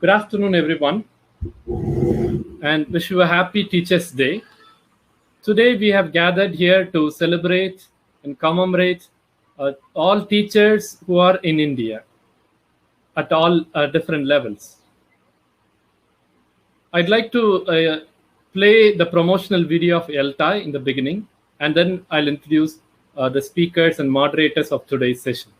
Good afternoon, everyone, and wish you a happy Teachers' Day. Today, we have gathered here to celebrate and commemorate all teachers who are in India at all different levels. I'd like to play the promotional video of ELTAI in the beginning, and then I'll introduce the speakers and moderators of today's session.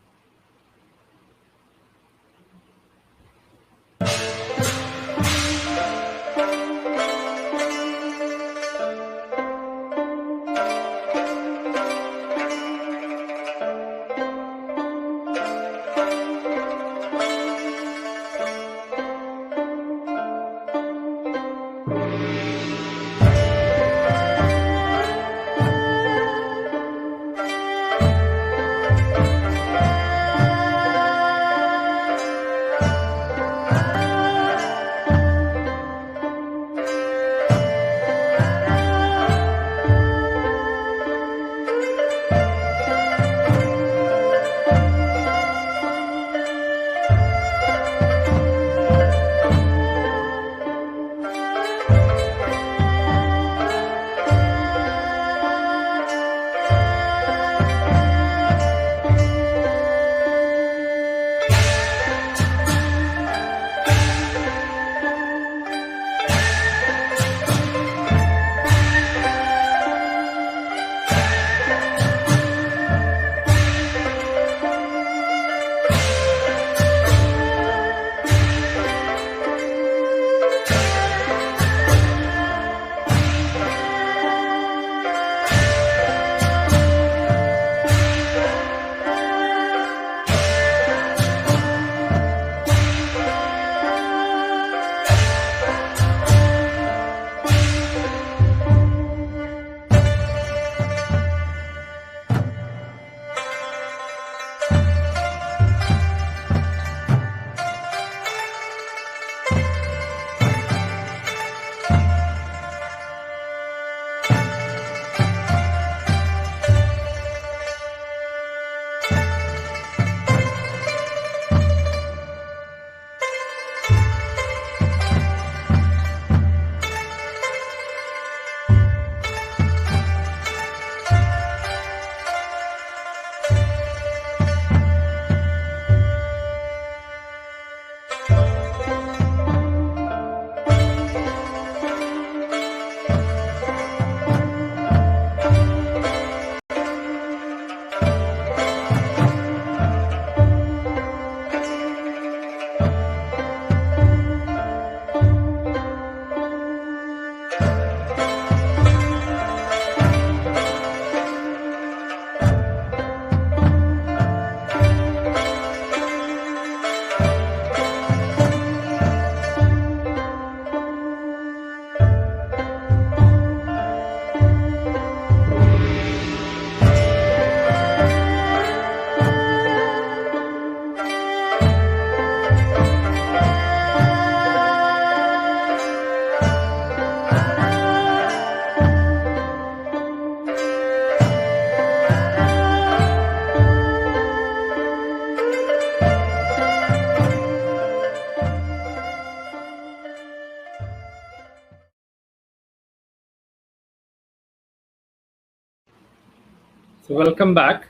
So welcome back.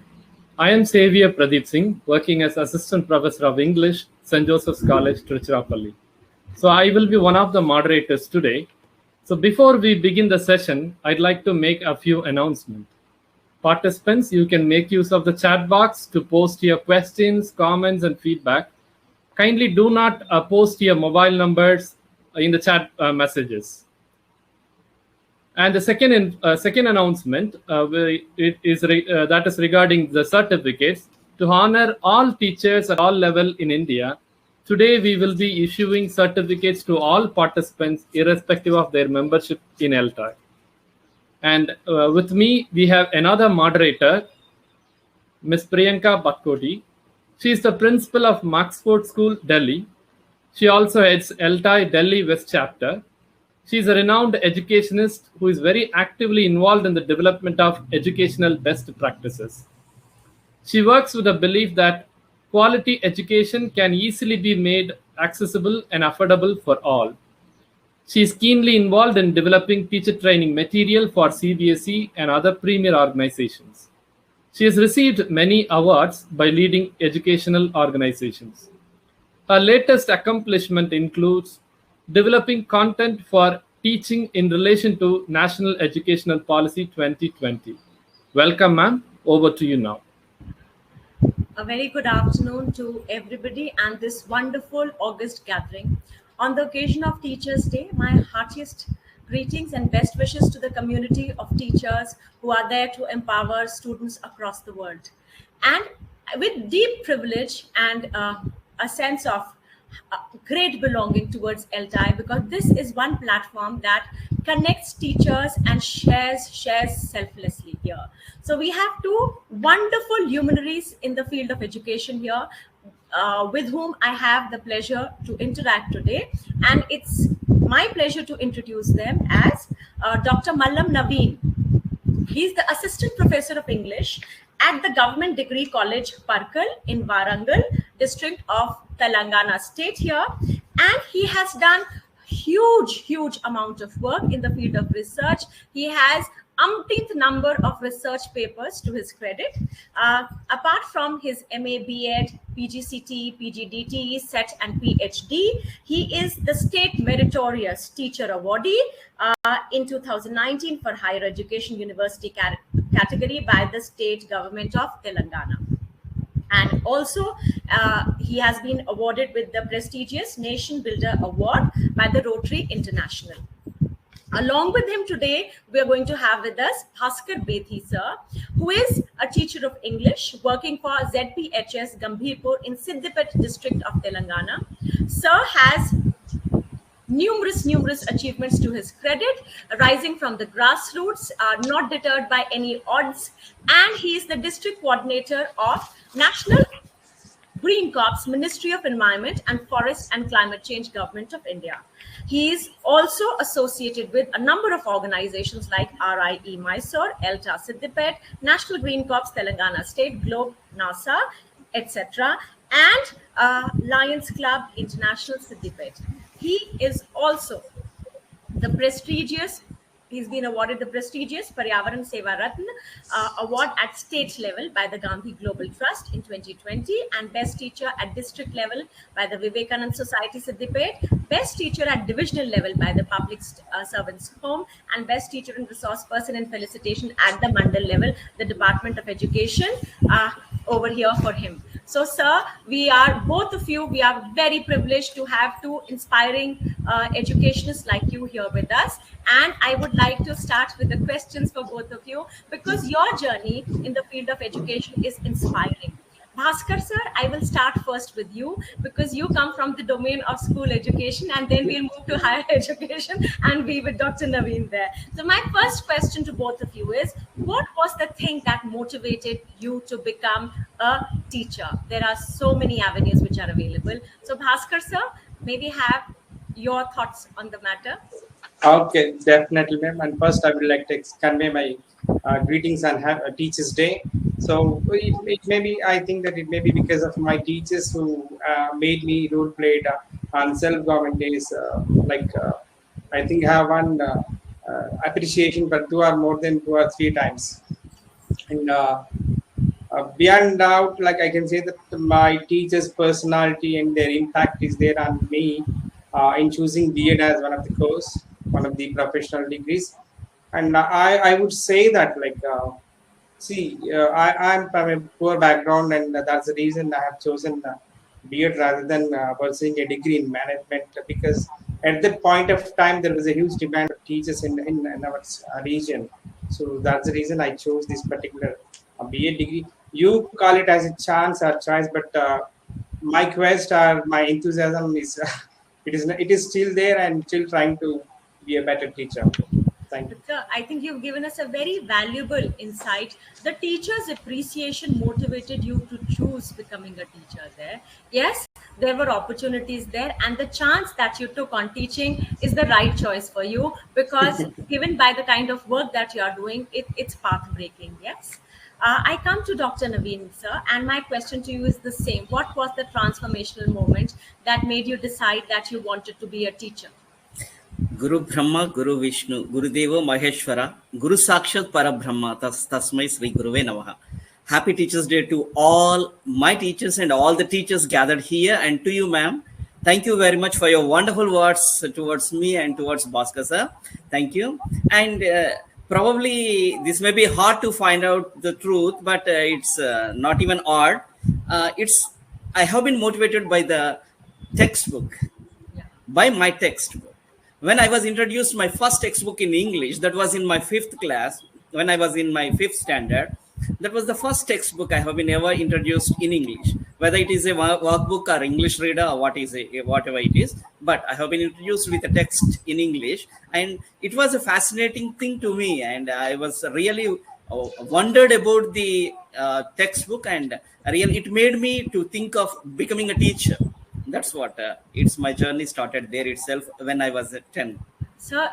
I am Xavier Pradeep Singh, working as Assistant Professor of English, St. Joseph's College, Tiruchirappalli. So I will be one of the moderators today. So before we begin the session, I'd like to make a few announcements. Participants, you can make use of the chat box to post your questions, comments, and feedback. Kindly do not post your mobile numbers in the chat messages. And the second announcement that is regarding the certificates. To honor all teachers at all levels in India, today we will be issuing certificates to all participants irrespective of their membership in ELTAI. And with me, we have another moderator, Ms. Priyanka Batkoti. She is the principal of Maxford School, Delhi. She also heads ELTAI Delhi West Chapter. She is a renowned educationist who is very actively involved in the development of educational best practices. She works with the belief that quality education can easily be made accessible and affordable for all. She is keenly involved in developing teacher training material for CBSE and other premier organizations. She has received many awards by leading educational organizations. Her latest accomplishment includes developing content for teaching in relation to National Educational Policy 2020. Welcome, ma'am. Over to you now. A very good afternoon to everybody and this wonderful August gathering. On the occasion of Teachers' Day, my heartiest greetings and best wishes to the community of teachers who are there to empower students across the world. And with deep privilege and a sense of great belonging towards ELTAI, because this is one platform that connects teachers and shares selflessly here. So we have two wonderful luminaries in the field of education here, with whom I have the pleasure to interact today, and it's my pleasure to introduce them as Dr. Mallam Naveen. He's the assistant professor of English at the Government Degree College, Parkal in Warangal, district of Telangana state here. And he has done huge amount of work in the field of research. He has umpteenth number of research papers to his credit. Apart from his MA, B.Ed, PGCT, PGDT, SET and PhD, he is the State Meritorious Teacher Awardee in 2019 for Higher Education University category by the state government of Telangana. And also, he has been awarded with the prestigious Nation Builder Award by the Rotary International. Along with him today, we are going to have with us Bhaskar Bethi sir, who is a teacher of English working for ZPHS Gambhirpur in Siddipet district of Telangana. Sir has numerous achievements to his credit, rising from the grassroots, not deterred by any odds, and he is the district coordinator of National Green Corps, Ministry of Environment and Forest and Climate Change, Government of India. He is also associated with a number of organizations like RIE Mysore, ELTA Siddipet, National Green Corps Telangana State, Globe NASA, etc., and Lions Club International Siddipet. He is also the prestigious, he's been awarded the prestigious Paryavaran Seva Ratna award at state level by the Gandhi Global Trust in 2020, and best teacher at district level by the Vivekanand Society Siddipet, best teacher at divisional level by the Public Servants Home, and best teacher and resource person in felicitation at the Mandal level, the Department of Education over here for him. So, sir, we are both of you, we are very privileged to have two inspiring educationists like you here with us. And I would like to start with the questions for both of you, because your journey in the field of education is inspiring. Bhaskar sir, I will start first with you, because you come from the domain of school education, and then we'll move to higher education and be with Dr. Naveen there. So my first question to both of you is, what was the thing that motivated you to become a teacher? There are so many avenues which are available. So Bhaskar sir, maybe have your thoughts on the matter. Okay, definitely, ma'am. And first, I would like to convey my greetings and have a Teachers' Day. So it may be, I think that it may be because of my teachers who made me role played on self-government days. I think I have one appreciation for two or three times. And beyond doubt, like I can say that my teachers' personality and their impact is there on me in choosing B.Ed as one of the course, one of the professional degrees. And I would say that I'm from a poor background, and that's the reason I have chosen B.Ed rather than pursuing a degree in management, because at that point of time there was a huge demand of teachers in our region. So that's the reason I chose this particular B.Ed degree. You call it as a chance or choice, but my quest or my enthusiasm is it is still there, and still trying to be a better teacher. Thank you. Sir, I think you've given us a very valuable insight. The teacher's appreciation motivated you to choose becoming a teacher there. Yes, there were opportunities there, and the chance that you took on teaching is the right choice for you, because given by the kind of work that you are doing, it's path breaking. Yes. I come to Dr. Naveen, sir, and my question to you is the same. What was the transformational moment that made you decide that you wanted to be a teacher? Guru Brahma, Guru Vishnu, Guru Deva Maheshwara, Guru Sakshat Parabrahma, Tasmai Sri Guruve Namaha. Happy Teachers Day to all my teachers and all the teachers gathered here, and to you, ma'am. Thank you very much for your wonderful words towards me and towards Bhaskar sir. Thank you. And probably this may be hard to find out the truth, but it's not even odd. It's I have been motivated by the textbook, Yeah. by my textbook. When I was introduced my first textbook in English, that was in my 5th class, when I was in my 5th standard. That was the first textbook I have been ever introduced in English, whether it is a workbook or English reader or whatever it is. But I have been introduced with a text in English, and it was a fascinating thing to me. And I was really wondered about the textbook, and really it made me to think of becoming a teacher. That's what it's my journey started there itself when I was 10. Sir,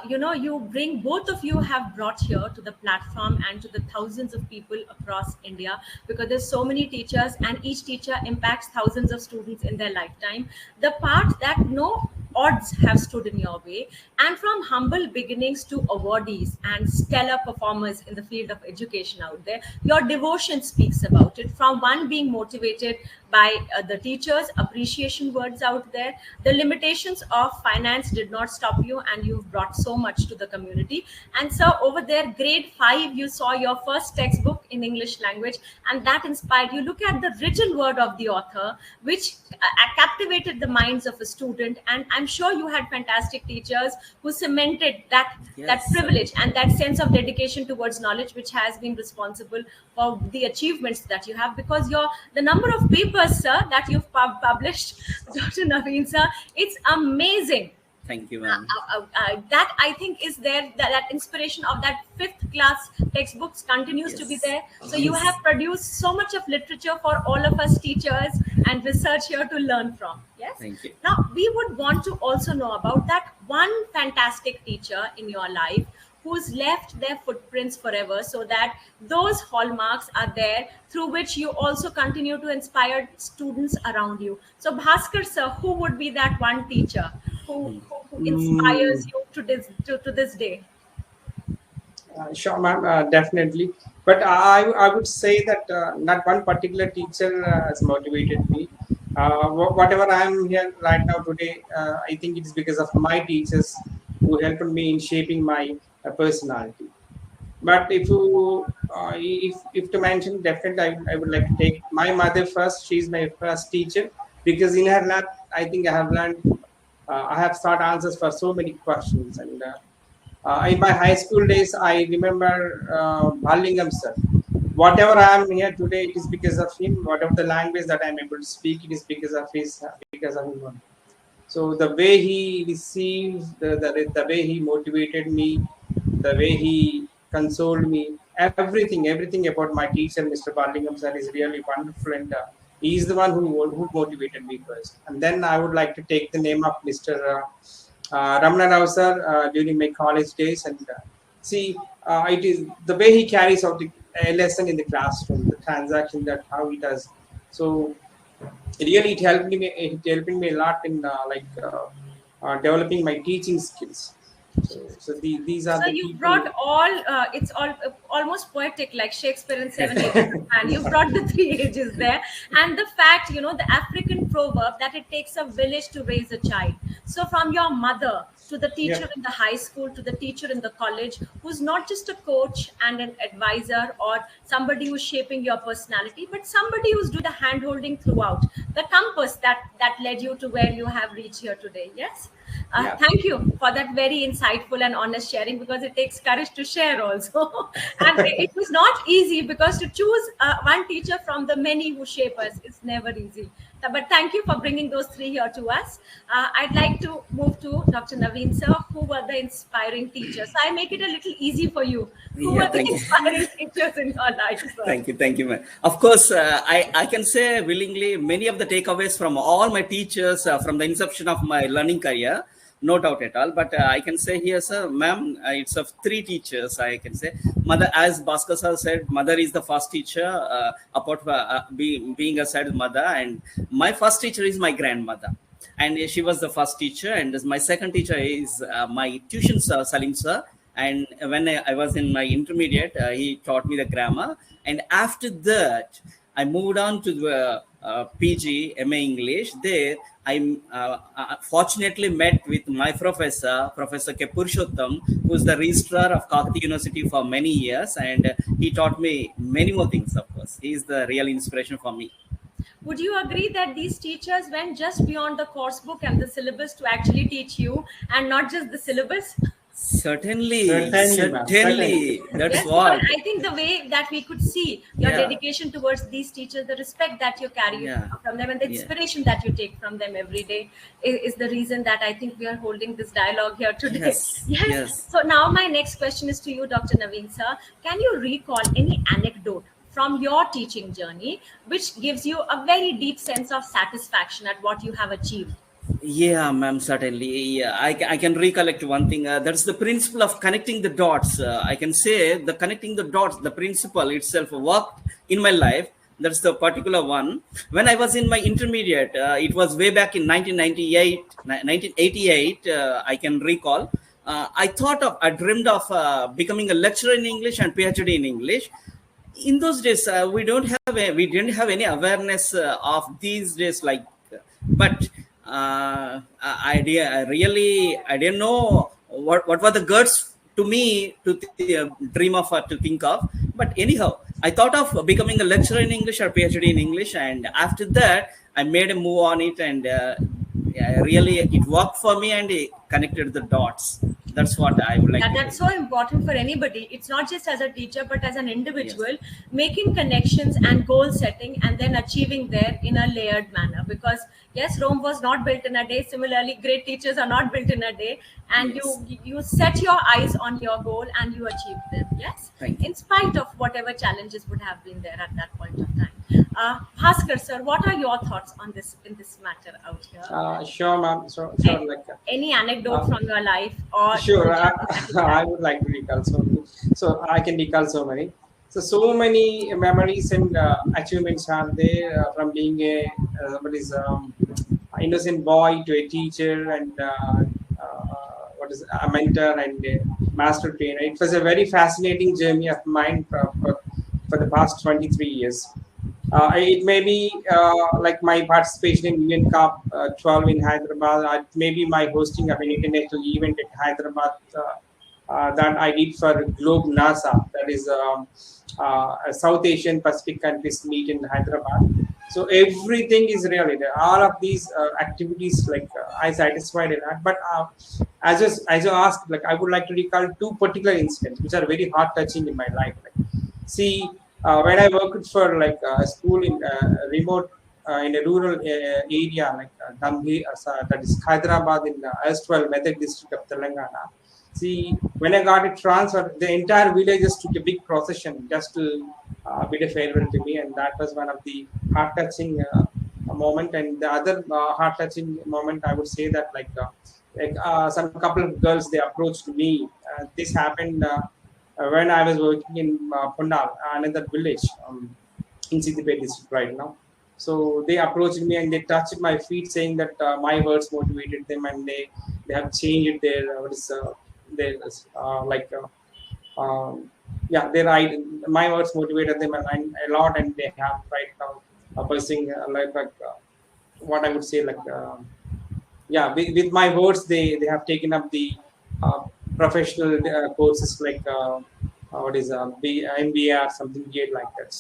both of you have brought here to the platform and to the thousands of people across India, because there's so many teachers and each teacher impacts thousands of students in their lifetime. The part that no odds have stood in your way, and from humble beginnings to awardees and stellar performers in the field of education out there, your devotion speaks about it. From one being motivated by the teachers, appreciation words out there, the limitations of finance did not stop you, and you've brought so much to the community. And so over there, grade 5, you saw your first textbook in English language, and that inspired you. Look at the written word of the author, which captivated the minds of a student. And I'm sure you had fantastic teachers who cemented that privilege and that sense of dedication towards knowledge, which has been responsible for the achievements that you have. Because the number of papers, sir, that you've published, Dr. Naveen, sir, it's amazing. Thank you, ma'am. That I think is there, that inspiration of that 5th class textbooks continues to be there. So you have produced so much of literature for all of us teachers and research here to learn from. Yes. Thank you. Now we would want to also know about that one fantastic teacher in your life who's left their footprints forever, so that those hallmarks are there through which you also continue to inspire students around you. So Bhaskar sir, who would be that one teacher who inspires you to this day? Sure, ma'am, definitely. But I would say that not one particular teacher has motivated me. Whatever I am here right now today, I think it is because of my teachers who helped me in shaping my personality. But if to mention, definitely I would like to take my mother first. She's my first teacher, because in her lab, I think I have learned, I have sought answers for so many questions. And in my high school days, I remember Bhalingam sir. Whatever I am here today, it is because of him. Whatever the language that I am able to speak, it is because of him. So the way he received, the way he motivated me, the way he consoled me, everything about my teacher, Mr. Barlingam sir, is really wonderful, and he is the one who motivated me first. And then I would like to take the name of Mr. Ramana Rao sir during my college days, and it is the way he carries out a lesson in the classroom, the transaction, that how he does. So really, it helped me a lot in developing my teaching skills. So these are. So you brought it's all almost poetic, like Shakespeare in 7 Ages, and you brought the 3 ages there, and the fact, the African proverb that it takes a village to raise a child. So from your mother to the teacher in the high school, to the teacher in the college, who's not just a coach and an advisor or somebody who's shaping your personality, but somebody who's doing the hand-holding throughout, the compass that led you to where you have reached here today. Yes. Thank you for that very insightful and honest sharing, because it takes courage to share also. And it was not easy, because to choose one teacher from the many who shape us is never easy. But thank you for bringing those 3 here to us. I'd like to move to Dr. Naveen sir. Who were the inspiring teachers? I make it a little easy for you. Who were the inspiring teachers in your life, sir? Thank you, ma'am. Of course, I can say willingly many of the takeaways from all my teachers from the inception of my learning career. no doubt at all. But I can say here, sir, ma'am, it's of three teachers. I can say mother, as Bhaskar sir said, mother is the first teacher. Apart being a said mother, and my first teacher is my grandmother, and she was the first teacher. And my second teacher is my tuition sir, Salim sir. And when I was in my intermediate, he taught me the grammar. And after that, I moved on to the PG, MA English. There, I fortunately met with my professor, Professor K. Purushottam, who is the registrar of Kakati University for many years. And he taught me many more things, of course. He is the real inspiration for me. Would you agree that these teachers went just beyond the course book and the syllabus to actually teach you, and not just the syllabus? Certainly, Certainly, certainly. That's Yes, what. because I think the way that we could see your Yeah. dedication towards these teachers, the respect that you carry Yeah. from them, and the Yeah. inspiration that you take from them every day is the reason that I think we are holding this dialogue here today. Yes, yes. So now my next question is to you, Dr. Naveen sir. Can you recall any anecdote from your teaching journey which gives you a very deep sense of satisfaction at what you have achieved? Yeah, ma'am, certainly. Yeah, I can recollect one thing. That's the principle of connecting the dots. I can say the connecting the dots, the principle itself worked in my life. That's the particular one. When I was in my intermediate, it was way back in 1998, 1988, I can recall. I dreamed of becoming a lecturer in English and PhD in English. In those days, we didn't have any awareness of these days, like, but I didn't know what were the guts to me to dream of or to think of. But anyhow, I thought of becoming a lecturer in English or PhD in English, and after that, I made a move on it, and really it worked for me, and it connected the dots. That's what I would like to That's do. so important for anybody. It's not just as a teacher, but as an individual, making connections and goal setting and then achieving there in a layered manner. Because yes, Rome was not built in a day. Similarly, great teachers are not built in a day. And Yes. you set your eyes on your goal and you achieve them. Yes, Thank you. in spite of whatever challenges would have been there at that point of time. Bhaskar sir, what are your thoughts on this in this matter out here? Sure, ma'am. So, sure, like. Any anecdote from your life or Sure, I would like to recall so I can recall so many. So many memories and achievements are there from being a somebody's innocent boy to a teacher and what is a mentor and a master trainer. It was a very fascinating journey of mine for the past 23 years. It may be like my participation in Union Cup 12 in Hyderabad, maybe my hosting of an international event in Hyderabad that I did for Globe NASA, that is a South Asian Pacific countries meet in Hyderabad. So everything is really there. All of these activities, like I satisfied in that. But as you asked, like I would like to recall two particular incidents which are very heart touching in my life. Like, see. When I worked for like a school in remote in a rural area like Dambi, that is Hyderabad in the erstwhile Medak district of Telangana. See, when I got it transferred, the entire village just took a big procession just to bid a farewell to me, and that was one of the heart-touching moment. And the other heart-touching moment, I would say that like some couple of girls they approached me. This happened. When I was working in Pundal, another village in Siddipet district right now. So they approached me and they touched my feet, saying that my words motivated them and they have changed their my words motivated them and a lot, and they have right now pursuing what I would say with my words they have taken up the professional courses like what is MBA or something weird like that.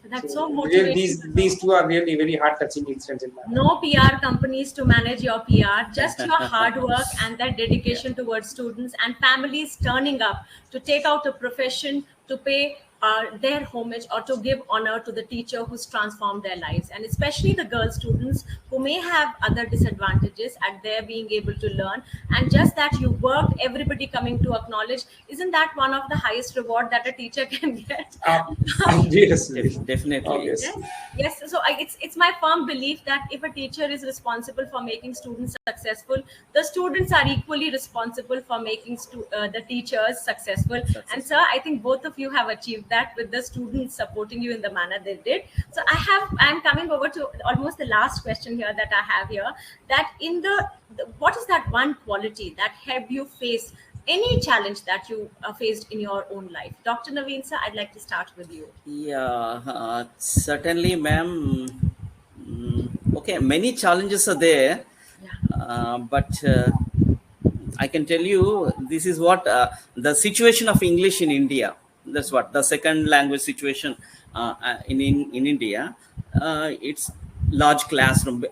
That's So so motivating. these two are really very heart touching incidents in my life. No PR companies to manage your PR, just your hard work and that dedication towards students and families turning up to take out a profession, to pay their homage or to give honor to the teacher who's transformed their lives, and especially the girl students who may have other disadvantages at their being able to learn. And just that you worked, everybody coming to acknowledge, isn't that one of the highest reward that a teacher can get? Obviously, Definitely. obviously. Yes. So it's my firm belief that if a teacher is responsible for making students successful, the students are equally responsible for making the teachers successful. And sir, I think both of you have achieved that with the students supporting you in the manner they did. So I'm coming over to almost the last question here that I have here. That in what is that one quality that helped you face any challenge that you faced in your own life? Dr. Naveen, sir, I'd like to start with you. Yeah, certainly, ma'am. Okay, many challenges are there, but I can tell you this is what the situation of English in India. That's what the second language situation in India. It's large classroom.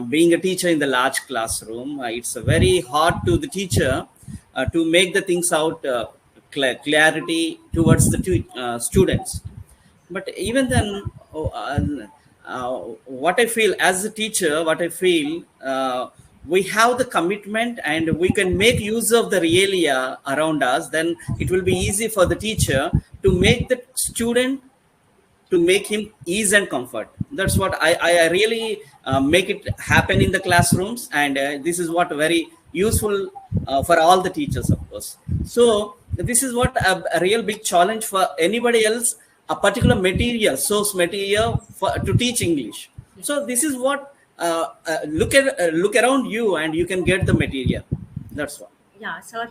Being a teacher in the large classroom, it's very hard to the teacher to make the things out clarity towards the students. But even then, what I feel as a teacher, we have the commitment and we can make use of the realia around us. Then it will be easy for the teacher to make the student, to make him ease and comfort. That's what I really make it happen in the classrooms, and this is what very useful for all the teachers, of course. So this is what a real big challenge for anybody else, a particular material, source material to teach English. So this is what look around you and you can get the material. That's what. Yeah, so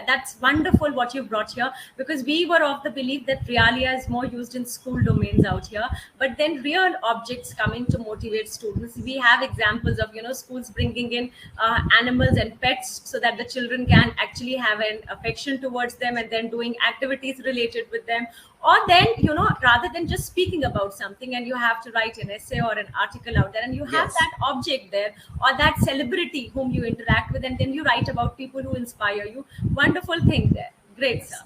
that's wonderful what you brought here, because we were of the belief that realia is more used in school domains out here, but then real objects coming to motivate students. We have examples of schools bringing in animals and pets so that the children can actually have an affection towards them, and then doing activities related with them. Or then rather than just speaking about something and you have to write an essay or an article out there, and you have that object there or that celebrity whom you interact with, and then you write about people who inspire you. Wonderful thing there. Great, sir.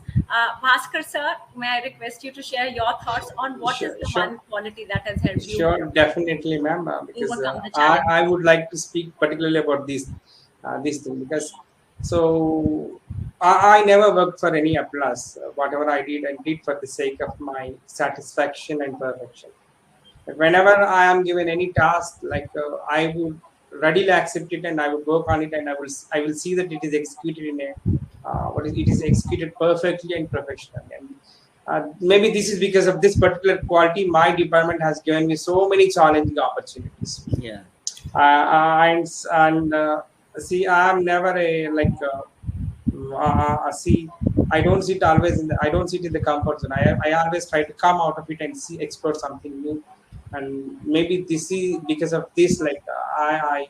Bhaskar sir, may I request you to share your thoughts on what is the one quality that has helped you? Sure, definitely, ma'am. Because overcome the challenge? I would like to speak particularly about this thing, because so I never worked for any applause. Whatever I did for the sake of my satisfaction and perfection. But whenever I am given any task, like I would readily accept it and I would work on it, and I will see that it is executed in a it is executed perfectly and professionally. And maybe this is because of this particular quality. My department has given me so many challenging opportunities. Yeah. And see, I am never a see, I don't sit in the comfort zone. I always try to come out of it and explore something new. And maybe this is because of this, I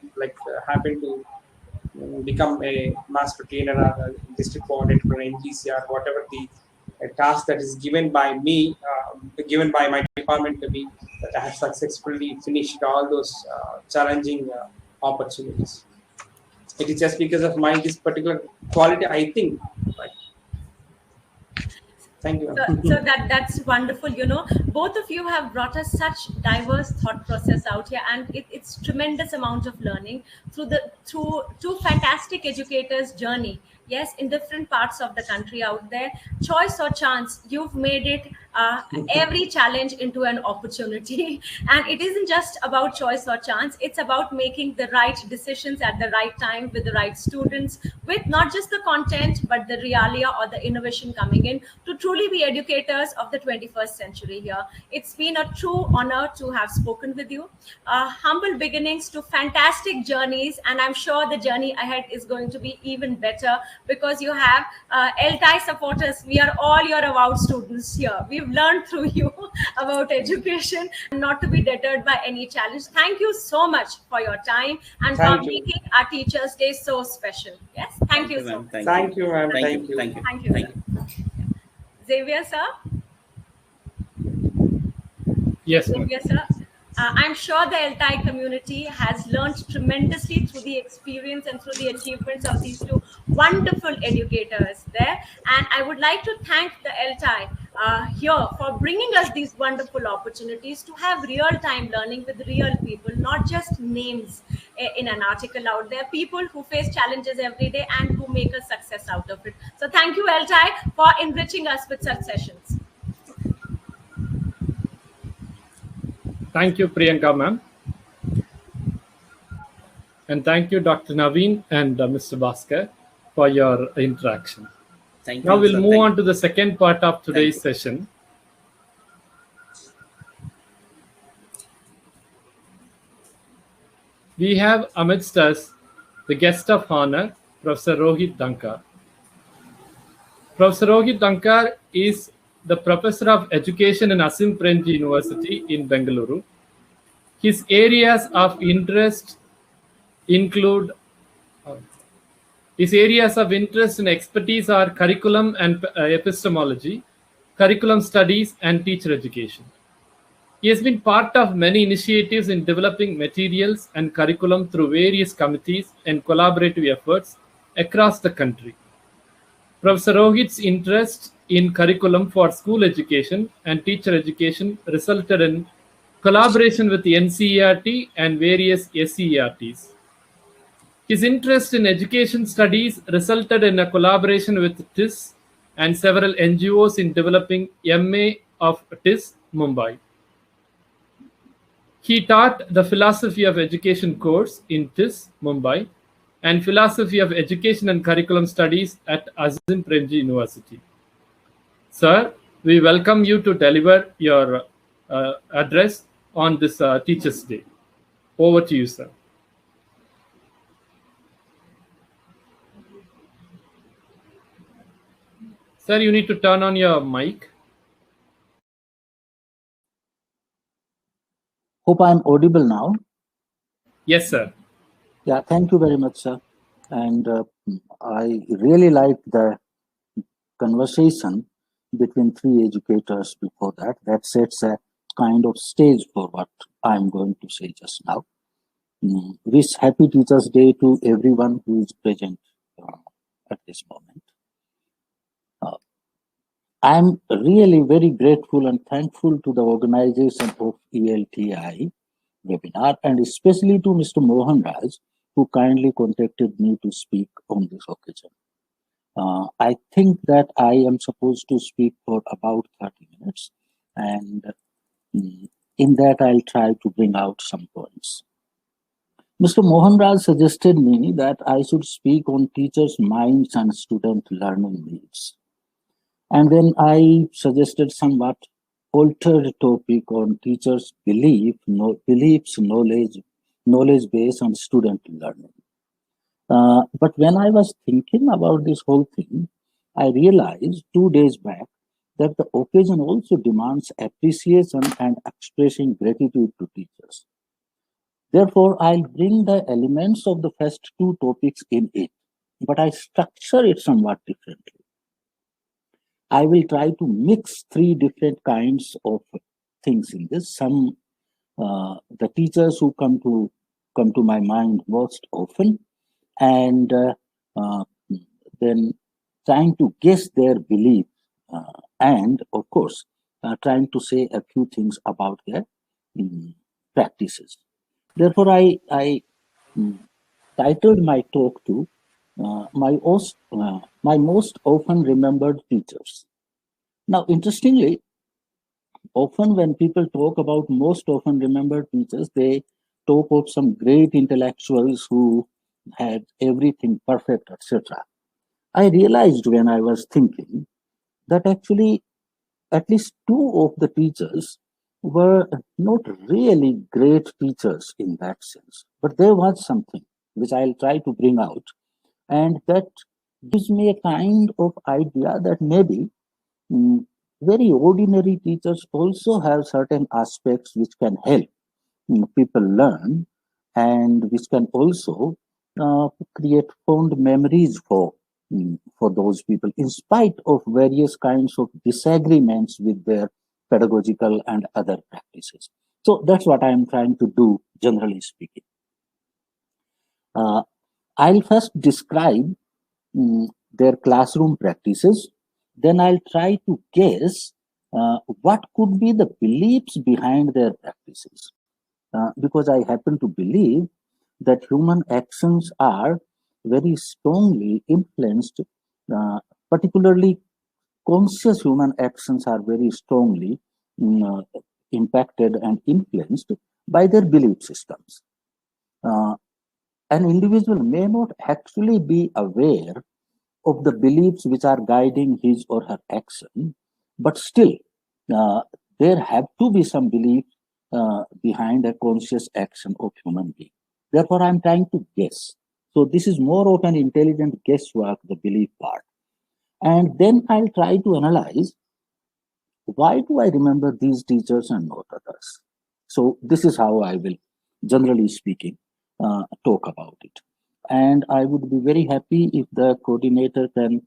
happen to become a master trainer or a district coordinator for NGC or whatever the task that is given by me, given by my department to me, that I have successfully finished all those challenging opportunities. It is just because of this particular quality, I think. Right. Thank you. So that's wonderful. Both of you have brought us such diverse thought process out here, and it's tremendous amount of learning through two fantastic educators' journey. Yes, in different parts of the country out there, choice or chance, you've made it every challenge into an opportunity. And it isn't just about choice or chance, it's about making the right decisions at the right time with the right students, with not just the content, but the realia or the innovation coming in to truly be educators of the 21st century here. It's been a true honor to have spoken with you. Humble beginnings to fantastic journeys, and I'm sure the journey ahead is going to be even better, because you have ELTAI supporters. We are all your avowed students here. We've learned through you about education, and not to be deterred by any challenge. Thank you so much for your time and for making our Teachers' Day so special. Yes, thank you so much. Thank you, ma'am. Thank you. Thank you. Xavier, sir. Yes, Xavier, sir. I'm sure the ELTAI community has learned tremendously through the experience and through the achievements of these two wonderful educators there. And I would like to thank the ELTAI here for bringing us these wonderful opportunities to have real-time learning with real people, not just names in an article out there, people who face challenges every day and who make a success out of it. So thank you, ELTAI, for enriching us with such sessions. Thank you, Priyanka ma'am. And thank you, Dr. Naveen and Mr. Bhaskar, for your interaction. Thank Now you, we'll sir. move Thank on you. to the second part of today's you. session. We have amidst us the guest of honor, Professor Rohit Dhankar. Professor Rohit Dhankar is the Professor of Education in Asim Premji University in Bengaluru. His areas of interest include and expertise are curriculum and epistemology, curriculum studies, and teacher education. He has been part of many initiatives in developing materials and curriculum through various committees and collaborative efforts across the country. Professor Rohit's interest in curriculum for school education and teacher education resulted in collaboration with the NCERT and various SCERTs. His interest in education studies resulted in a collaboration with TIS and several NGOs in developing MA of TIS, Mumbai. He taught the Philosophy of Education course in TIS, Mumbai, and Philosophy of Education and Curriculum Studies at Azim Premji University. Sir, we welcome you to deliver your address on this Teachers' Day. Over to you, sir. Sir, you need to turn on your mic. Hope I'm audible now. Yes, sir. Yeah, thank you very much, sir. And I really like the conversation between three educators before that. That sets a kind of stage for what I'm going to say just now. Wish Happy Teachers' Day to everyone who is present at this moment. I'm really very grateful and thankful to the organization of ELTI webinar, and especially to Mr. Mohan Raj, who kindly contacted me to speak on this occasion. I think that I am supposed to speak for about 30 minutes, and in that I'll try to bring out some points. Mr. Mohan Raj suggested me that I should speak on teachers' minds and student learning needs. And then I suggested somewhat altered topic on teachers' beliefs, knowledge base, and student learning. But when I was thinking about this whole thing, I realized 2 days back that the occasion also demands appreciation and expressing gratitude to teachers. Therefore, I'll bring the elements of the first two topics in it, but I structure it somewhat differently. I will try to mix three different kinds of things in this. Some the teachers who come to my mind most often, and then trying to guess their belief, and of course trying to say a few things about their practices. Therefore, I titled my talk to my most often remembered teachers. Now, interestingly, often when people talk about most often remembered teachers, they talk of some great intellectuals who had everything perfect, etc. I realized when I was thinking that actually at least two of the teachers were not really great teachers in that sense, but there was something which I'll try to bring out, and that gives me a kind of idea that maybe very ordinary teachers also have certain aspects which can help people learn, and which can also create fond memories for those people, in spite of various kinds of disagreements with their pedagogical and other practices. So that's what I am trying to do, generally speaking. I'll first describe their classroom practices. Then I'll try to guess what could be the beliefs behind their practices. Because I happen to believe that human actions are very strongly influenced, particularly conscious human actions are very strongly impacted and influenced by their belief systems. An individual may not actually be aware of the beliefs which are guiding his or her action, but still there have to be some belief behind a conscious action of human being. Therefore, I'm trying to guess. So this is more of an intelligent guesswork, the belief part. And then I'll try to analyze, why do I remember these teachers and not others? So this is how I will, generally speaking, talk about it. And I would be very happy if the coordinator can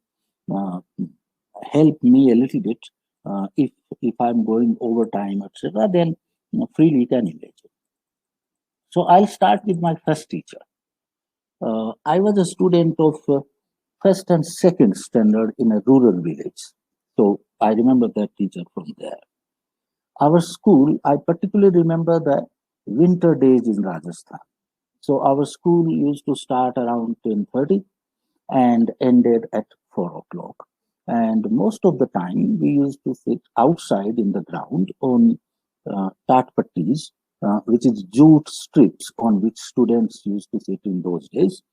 help me a little bit. If I'm going over time, etc., then freely can engage it. So I'll start with my first teacher. I was a student of first and second standard in a rural village. So I remember that teacher from there. Our school, I particularly remember the winter days in Rajasthan. So our school used to start around 10:30 and ended at 4 o'clock. And most of the time we used to sit outside in the ground on tatpattis, which is jute strips on which students used to sit in those days,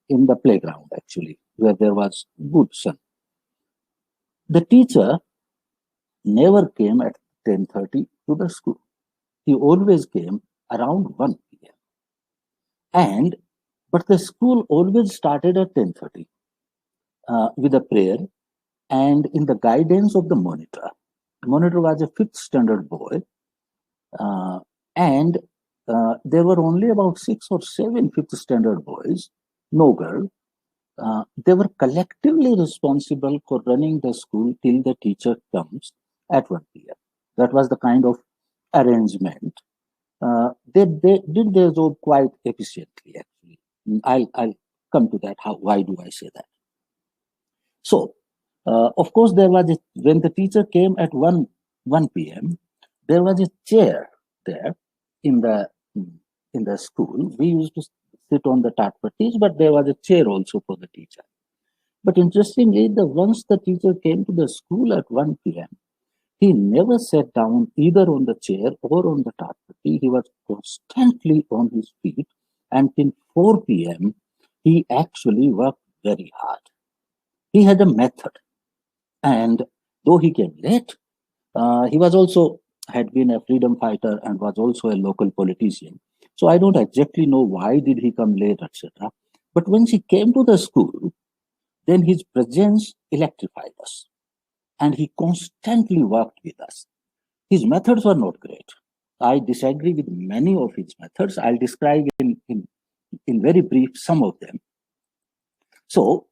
in the playground actually, where there was good sun. The teacher never came at 10:30 to the school. He always came around 1 p.m. But the school always started at 10:30 with a prayer and in the guidance of the monitor. The monitor was a 5th standard boy, and there were only about 6 or 7 5th standard boys, no girl. They were collectively responsible for running the school till the teacher comes at 1 p.m. That was the kind of arrangement. They did their job quite efficiently, actually. I'll come to that. Why do I say that? So, of course, when the teacher came at 1 p.m., there was a chair there in the school. We used to sit on the tatpattis, but there was a chair also for the teacher. But interestingly, once the teacher came to the school at 1 p.m., he never sat down either on the chair or on the tatpatti. He was constantly on his feet, and till 4 p.m., he actually worked very hard. He had a method, and though he came late, he was also had been a freedom fighter and was also a local politician. So I don't exactly know why did he come late, etc. But when he came to the school, then his presence electrified us, and he constantly worked with us. His methods were not great. I disagree with many of his methods. I'll describe in very brief some of them. So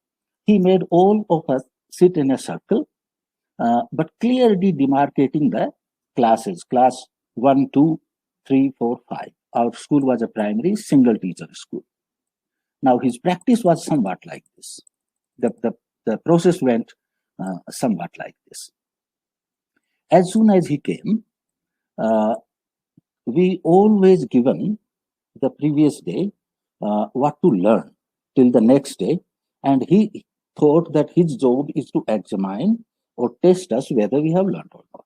he made all of us sit in a circle, but clearly demarcating the classes, class 1, 2, 3, 4, 5. Our school was a primary single teacher school. Now his practice was somewhat like this. The process went somewhat like this. As soon as he came, we always given the previous day what to learn till the next day, and he thought that his job is to examine or test us whether we have learned or not.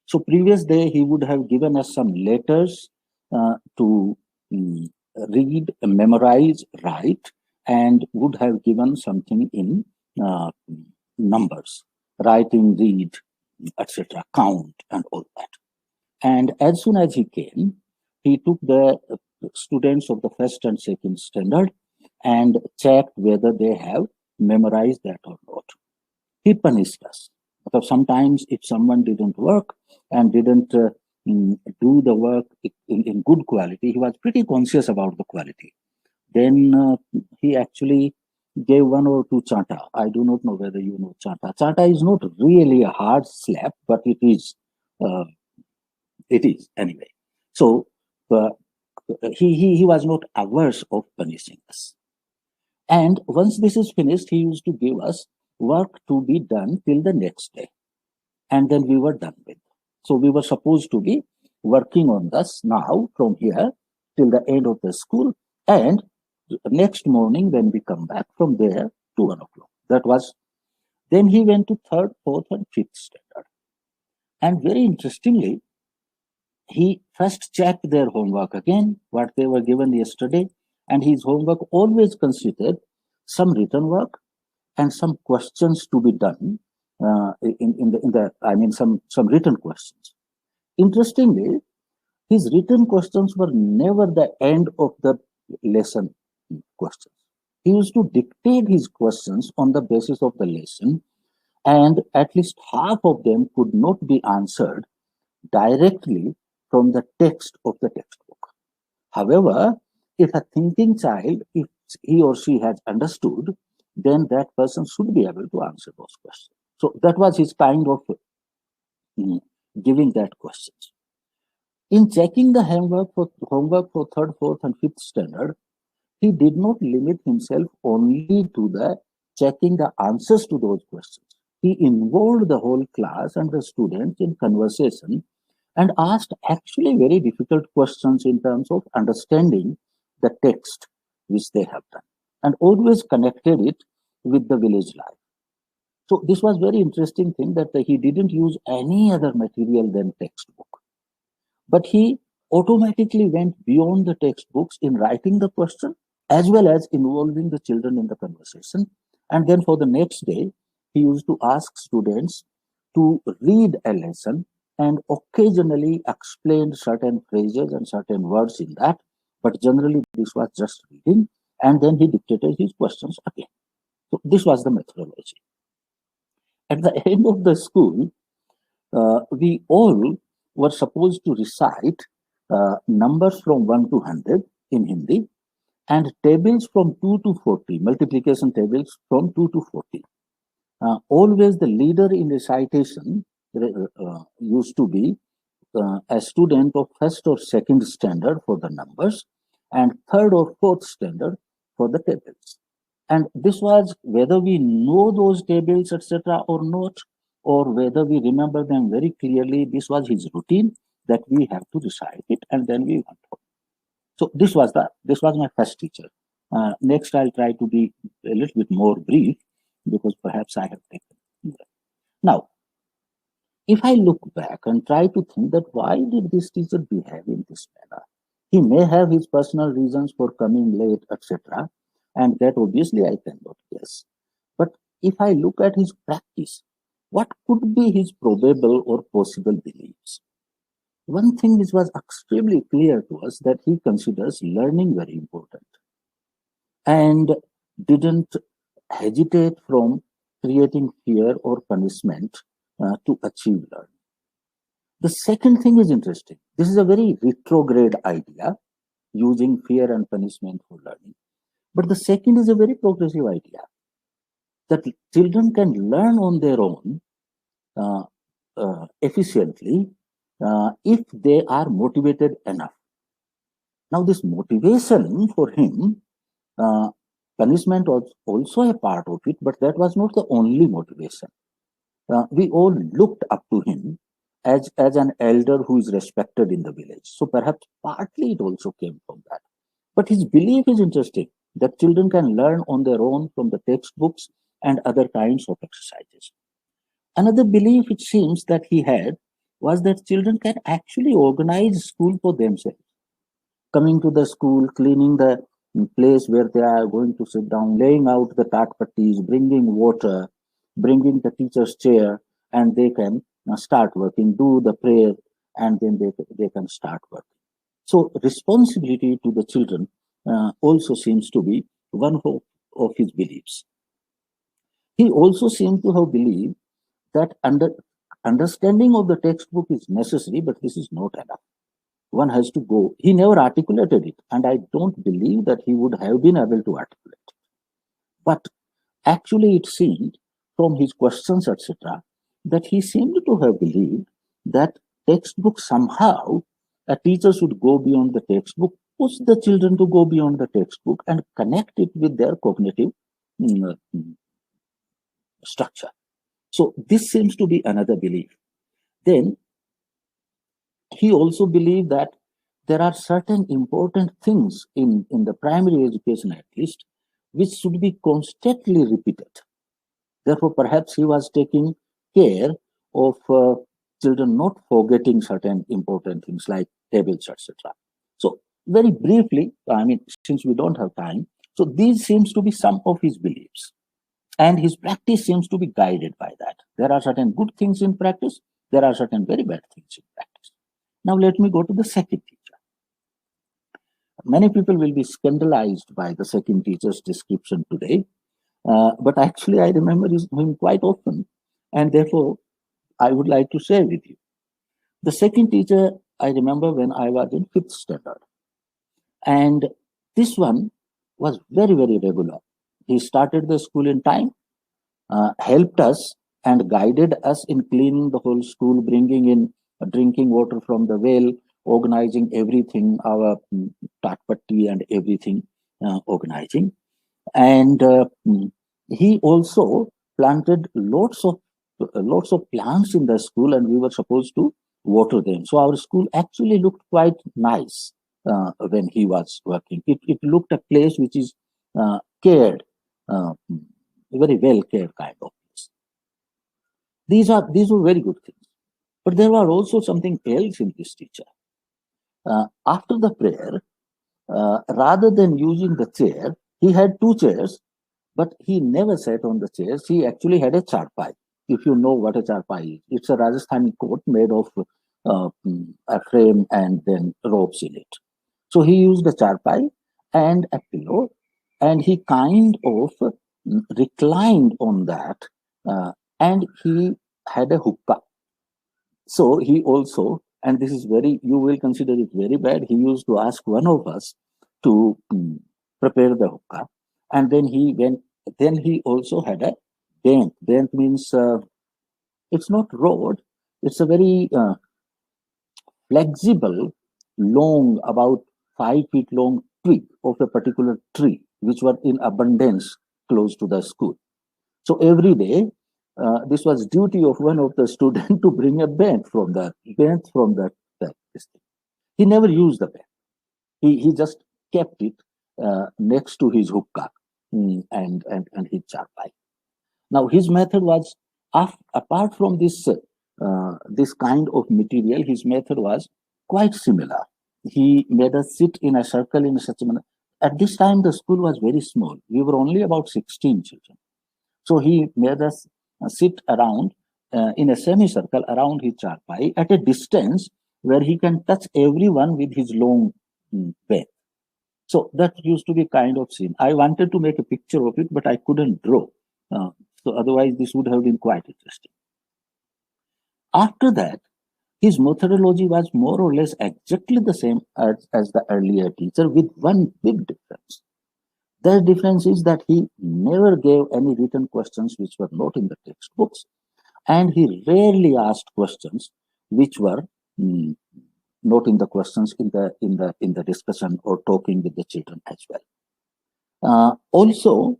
So previous day he would have given us some letters to read, memorize, write, and would have given something in numbers, writing, read, etc., count, and all that. And as soon as he came, he took the students of the first and second standard and checked whether they have memorized that or not. He punished us. Because sometimes if someone didn't work and didn't do the work in good quality, he was pretty conscious about the quality. Then he actually gave 1 or 2 chanta. I do not know whether you know chanta. Chanta is not really a hard slap, but it is anyway. So he was not averse of punishing us. And once this is finished, he used to give us work to be done till the next day. and then we were done with. So we were supposed to be working on this now from here till the end of the school, and next morning when we come back from there to 1 o'clock. That was, then he went to third, fourth, and fifth standard. And very interestingly, he first checked their homework again, what they were given yesterday, and his homework always considered some written work and some questions to be done some written questions. Interestingly, his written questions were never the end of the lesson questions. He used to dictate his questions on the basis of the lesson, and at least half of them could not be answered directly from the text of the textbook. However, if a thinking child, if he or she has understood, then that person should be able to answer those questions. So that was his kind of giving that questions. In checking the homework for third, fourth, and fifth standard, he did not limit himself only to the checking the answers to those questions. He involved the whole class and the students in conversation and asked actually very difficult questions in terms of understanding the text which they have done, and always connected it with the village life. So this was very interesting thing, that he didn't use any other material than textbook, but he automatically went beyond the textbooks in writing the question as well as involving the children in the conversation. And then for the next day, he used to ask students to read a lesson and occasionally explained certain phrases and certain words in that, but generally this was just reading, and then he dictated his questions again. So this was the methodology. At the end of the school, we all were supposed to recite numbers from 1 to 100 in Hindi and tables from 2 to 40, multiplication tables from 2 to 40. Always the leader in recitation used to be a student of first or second standard for the numbers and third or fourth standard for the tables. And this was whether we know those tables, etc., or not, or whether we remember them very clearly. This was his routine, that we have to recite it, and then we went home. So this was my first teacher. Next, I'll try to be a little bit more brief, because perhaps I have taken. Now, if I look back and try to think that why did this teacher behave in this manner? He may have his personal reasons for coming late, etc., and that obviously I cannot guess. But if I look at his practice, what could be his probable or possible beliefs? One thing which was extremely clear to us, that he considers learning very important and didn't hesitate from creating fear or punishment to achieve learning. The second thing is interesting. This is a very retrograde idea, using fear and punishment for learning. But the second is a very progressive idea, that children can learn on their own efficiently if they are motivated enough. Now, this motivation for him, punishment was also a part of it, but that was not the only motivation. We all looked up to him as an elder who is respected in the village. So perhaps partly it also came from that. But his belief is interesting, that children can learn on their own from the textbooks and other kinds of exercises. Another belief, it seems, that he had was that children can actually organize school for themselves. Coming to the school, cleaning the place where they are going to sit down, laying out the tatpattis, bringing water, bringing the teacher's chair, and they can start working, do the prayer, and then they can start working. So responsibility to the children also seems to be one of his beliefs. He also seemed to have believed that understanding of the textbook is necessary, but this is not enough. One has to go. He never articulated it, and I don't believe that he would have been able to articulate it. But actually it seemed from his questions, etc., that he seemed to have believed that textbook somehow, a teacher should go beyond the textbook, push the children to go beyond the textbook and connect it with their cognitive structure. So this seems to be another belief. Then he also believed that there are certain important things in the primary education, at least, which should be constantly repeated. Therefore, perhaps he was taking care of children not forgetting certain important things like tables, etc. So, very briefly, I mean, since we don't have time, so these seems to be some of his beliefs. And his practice seems to be guided by that. There are certain good things in practice, there are certain very bad things in practice. Now, let me go to the second teacher. Many people will be scandalized by the second teacher's description today, but actually, I remember him quite often, and therefore, I would like to share with you. The second teacher I remember when I was in 5th standard, and this one was very, very regular. He started the school in time, helped us and guided us in cleaning the whole school, bringing in drinking water from the well, organizing everything, our tatpatti and everything, organizing. And he also planted lots of plants in the school, and we were supposed to water them. So our school actually looked quite nice when he was working. It looked a place which is cared, very well cared kind of place. These were very good things. But there was also something else in this teacher. After the prayer, rather than using the chair, he had 2 chairs, but he never sat on the chairs. He actually had a charpai. If you know what a charpai is, it's a Rajasthani coat made of a frame and then ropes in it. So he used a charpai and a pillow, and he kind of reclined on that, and he had a hookah. So he also, and this is very, you will consider it very bad, he used to ask one of us to prepare the hookah, and then he also had a bent. Bent means it's not rod, it's a very flexible, long, about 5 feet long twig of a particular tree, which were in abundance close to the school. So every day, this was duty of one of the students to bring a bent from that this thing. He never used the bent. He just kept it next to his hookah and his charpai. Now his method was, apart from this kind of material, his method was quite similar. He made us sit in a circle in such a manner. At this time, the school was very small. We were only about 16 children. So he made us sit around in a semicircle around his charpai at a distance where he can touch everyone with his long bent. So that used to be kind of scene. I wanted to make a picture of it, but I couldn't draw. So otherwise, this would have been quite interesting. After that, his methodology was more or less exactly the same as the earlier teacher, with one big difference. The difference is that he never gave any written questions which were not in the textbooks, and he rarely asked questions which were not in the questions in the discussion or talking with the children as well. Also,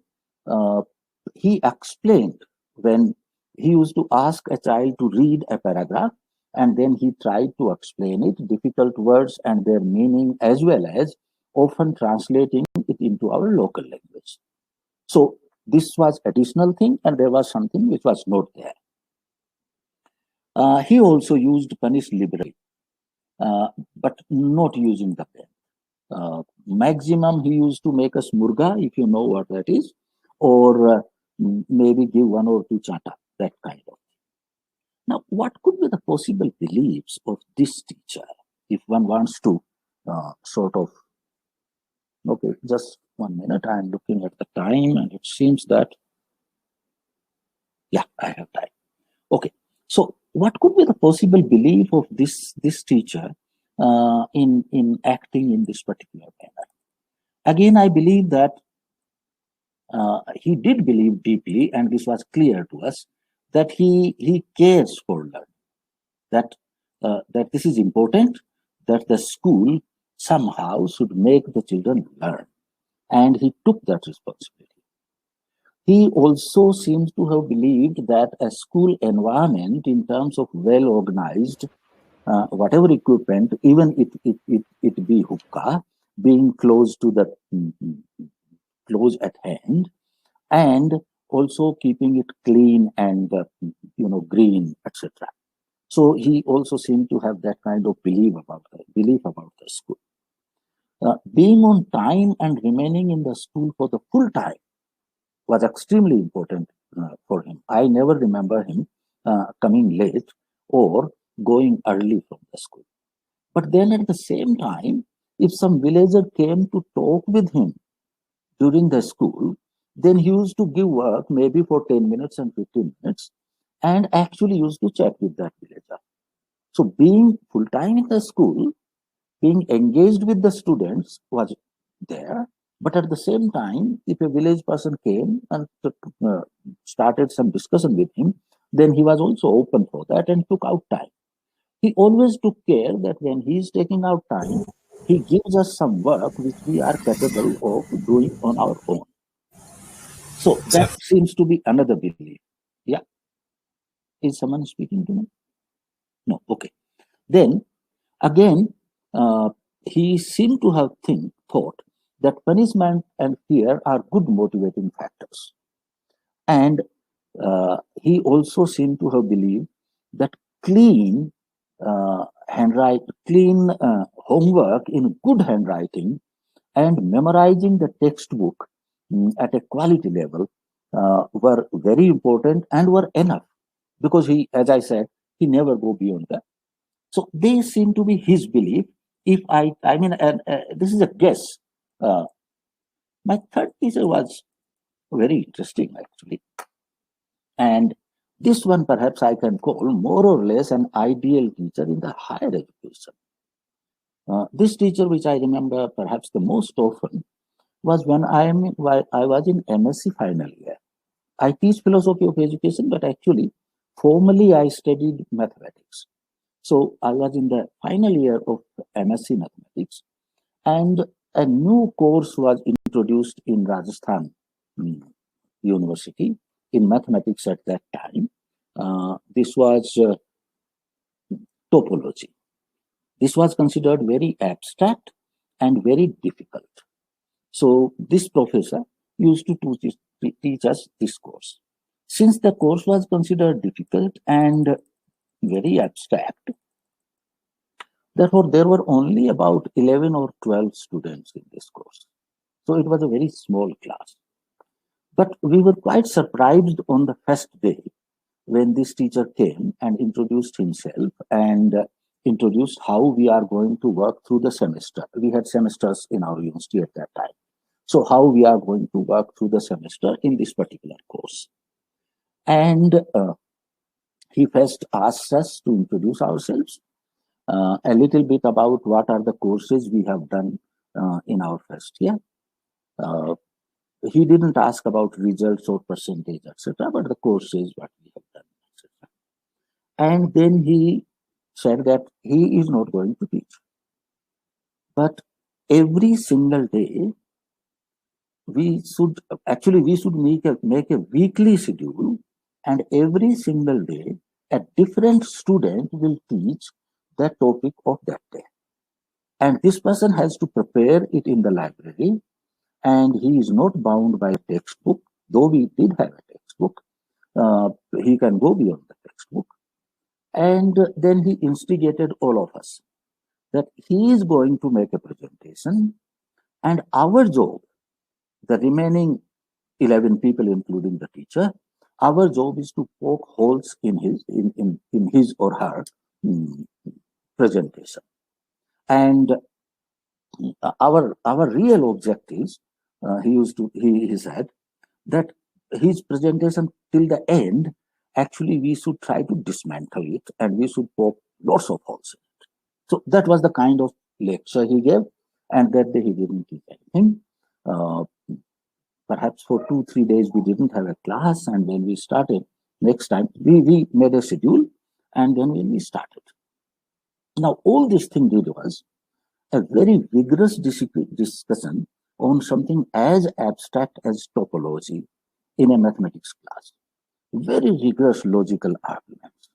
he explained when he used to ask a child to read a paragraph, and then he tried to explain it, difficult words and their meaning, as well as often translating it into our local language. So this was additional thing, and there was something which was not there. He also used punish liberally, but not using the pen. Maximum he used to make us murga, if you know what that is, or maybe give 1 or 2 chata, that kind of thing. Now, what could be the possible beliefs of this teacher if one wants to sort of, okay, just 1 minute, I'm looking at the time and it seems that, yeah, I have time. Okay, so what could be the possible belief of this teacher in acting in this particular manner? Again, I believe that he did believe deeply, and this was clear to us, that he cares for learning, that this is important, that the school somehow should make the children learn, and he took that responsibility. He also seems to have believed that a school environment, in terms of well organized, whatever equipment, even it be hookah, being close to the close at hand, and also keeping it clean and green, etc. So he also seemed to have that kind of belief about the school. Being on time and remaining in the school for the full time was extremely important for him. I never remember him coming late or going early from the school. But then at the same time, if some villager came to talk with him during the school, then he used to give work maybe for 10 minutes and 15 minutes and actually used to chat with that villager. So being full time in the school, being engaged with the students was there. But at the same time, if a village person came and started some discussion with him, then he was also open for that and took out time. He always took care that when he is taking out time, he gives us some work which we are capable of doing on our own. So that seems to be another belief. Yeah. Is someone speaking to me? No. Okay. Then again, he seemed to have thought that punishment and fear are good motivating factors. And he also seemed to have believed that clean homework in good handwriting and memorizing the textbook at a quality level were very important and were enough, because he, as I said, he never go beyond that. So they seem to be his belief. If this is a guess. My third teacher was very interesting, actually. And this one perhaps I can call more or less an ideal teacher in the higher education. This teacher, which I remember perhaps the most often, was when I was in MSc final year. I teach philosophy of education, but actually, formally I studied mathematics. So I was in the final year of MSc mathematics, and a new course was introduced in Rajasthan University in mathematics at that time. This was topology. This was considered very abstract and very difficult. So this professor used to teach us this course. Since the course was considered difficult and very abstract, therefore there were only about 11 or 12 students in this course. So it was a very small class. But we were quite surprised on the first day when this teacher came and introduced himself and introduced how we are going to work through the semester. We had semesters in our university at that time. So how we are going to work through the semester in this particular course. And he first asked us to introduce ourselves, a little bit about what are the courses we have done in our first year. He didn't ask about results or percentage, etc., but the courses, what we have done, etc. And then he said that he is not going to teach. But every single day, we should make a weekly schedule, and every single day, a different student will teach the topic of that day. And this person has to prepare it in the library, and he is not bound by a textbook, though we did have a textbook. He can go beyond the textbook. And then he instigated all of us that he is going to make a presentation, and our job, the remaining 11 people, including the teacher, our job is to poke holes in his or her presentation. And our real objectives, he said that his presentation till the end, actually we should try to dismantle it and we should poke lots of holes in it. So that was the kind of lecture he gave, and that day he didn't teach anything. Perhaps for 2-3 days we didn't have a class, and when we started next time, we made a schedule, and then when we started. Now all this thing did was a very vigorous discussion on something as abstract as topology, in a mathematics class. Very rigorous logical arguments.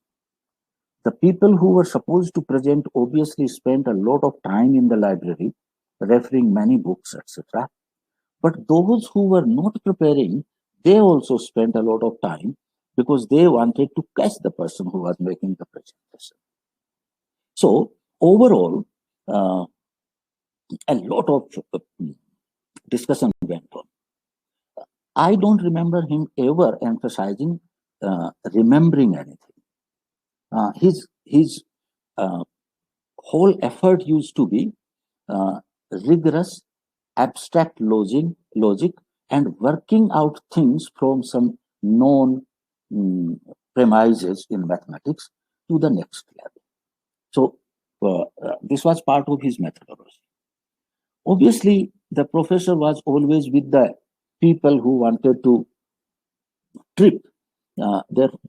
The people who were supposed to present obviously spent a lot of time in the library, referring many books, etc. But those who were not preparing, they also spent a lot of time because they wanted to catch the person who was making the presentation. So overall, a lot of discussion went on. I don't remember him ever emphasizing remembering anything. His whole effort used to be rigorous, abstract logic, and working out things from some known premises in mathematics to the next level. So this was part of his methodology. Obviously, the professor was always with the people who wanted to trip.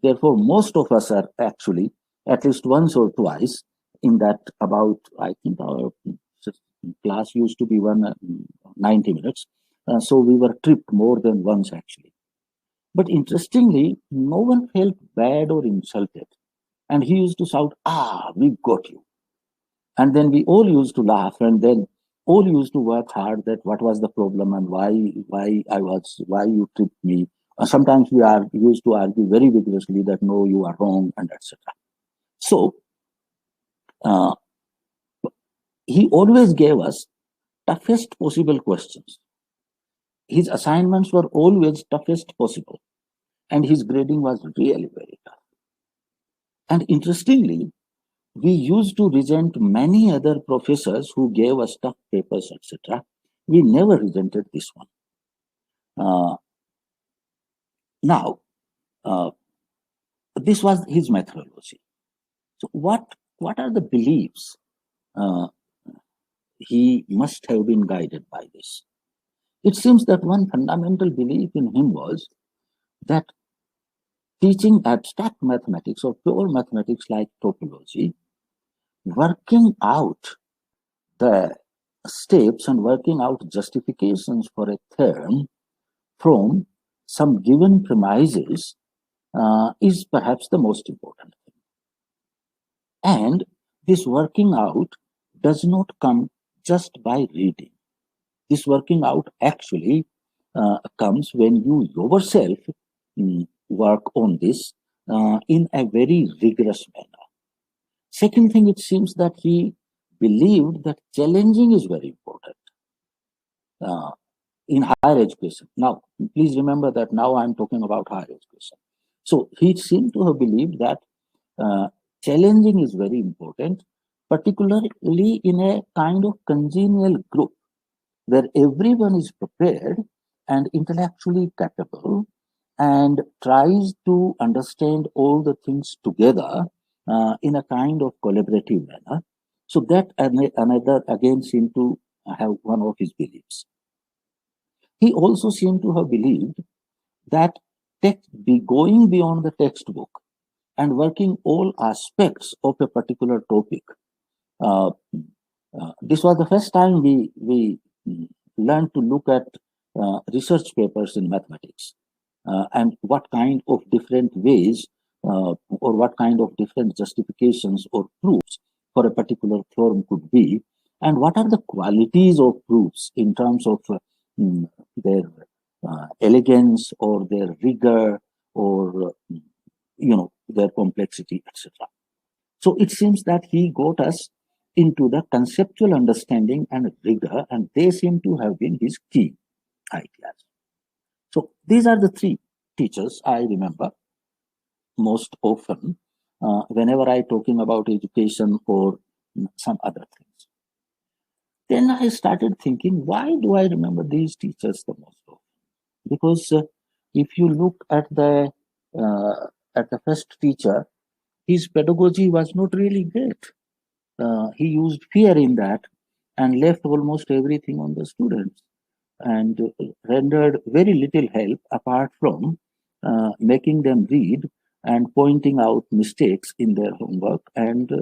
Therefore, most of us are actually at least once or twice in that about, I think our class used to be 90 minutes. So we were tripped more than once actually. But interestingly, no one felt bad or insulted. And he used to shout, we got you. And then we all used to laugh, and then all used to work hard that what was the problem and why you tripped me. Sometimes we used to argue very vigorously that no, you are wrong, and etc. So he always gave us toughest possible questions. His assignments were always toughest possible, and his grading was really very tough. And interestingly, we used to resent many other professors who gave us tough papers, etc. We never resented this one. Now, this was his methodology. So what are the beliefs he must have been guided by this? It seems that one fundamental belief in him was that teaching abstract mathematics or pure mathematics like topology, working out the steps and working out justifications for a term from some given premises is perhaps the most important thing. And this working out does not come just by reading. This working out actually comes when you yourself work on this in a very rigorous manner. Second thing, it seems that he believed that challenging is very important in higher education. Now, please remember that now I'm talking about higher education. So he seemed to have believed that challenging is very important, particularly in a kind of congenial group where everyone is prepared and intellectually capable and tries to understand all the things together in a kind of collaborative manner. So that another again seemed to have one of his beliefs. He also seemed to have believed that going beyond the textbook and working all aspects of a particular topic. This was the first time we learned to look at research papers in mathematics and what kind of different ways or what kind of different justifications or proofs for a particular theorem could be, and what are the qualities of proofs in terms of their elegance or their rigor or their complexity, etc. So it seems that he got us into the conceptual understanding and rigor, and they seem to have been his key ideas. So these are the three teachers I remember most often whenever I talking about education or some other things. Then I started thinking, why do I remember these teachers the most often? Because if you look at the first teacher, his pedagogy was not really great. He used fear in that and left almost everything on the students and rendered very little help apart from making them read and pointing out mistakes in their homework and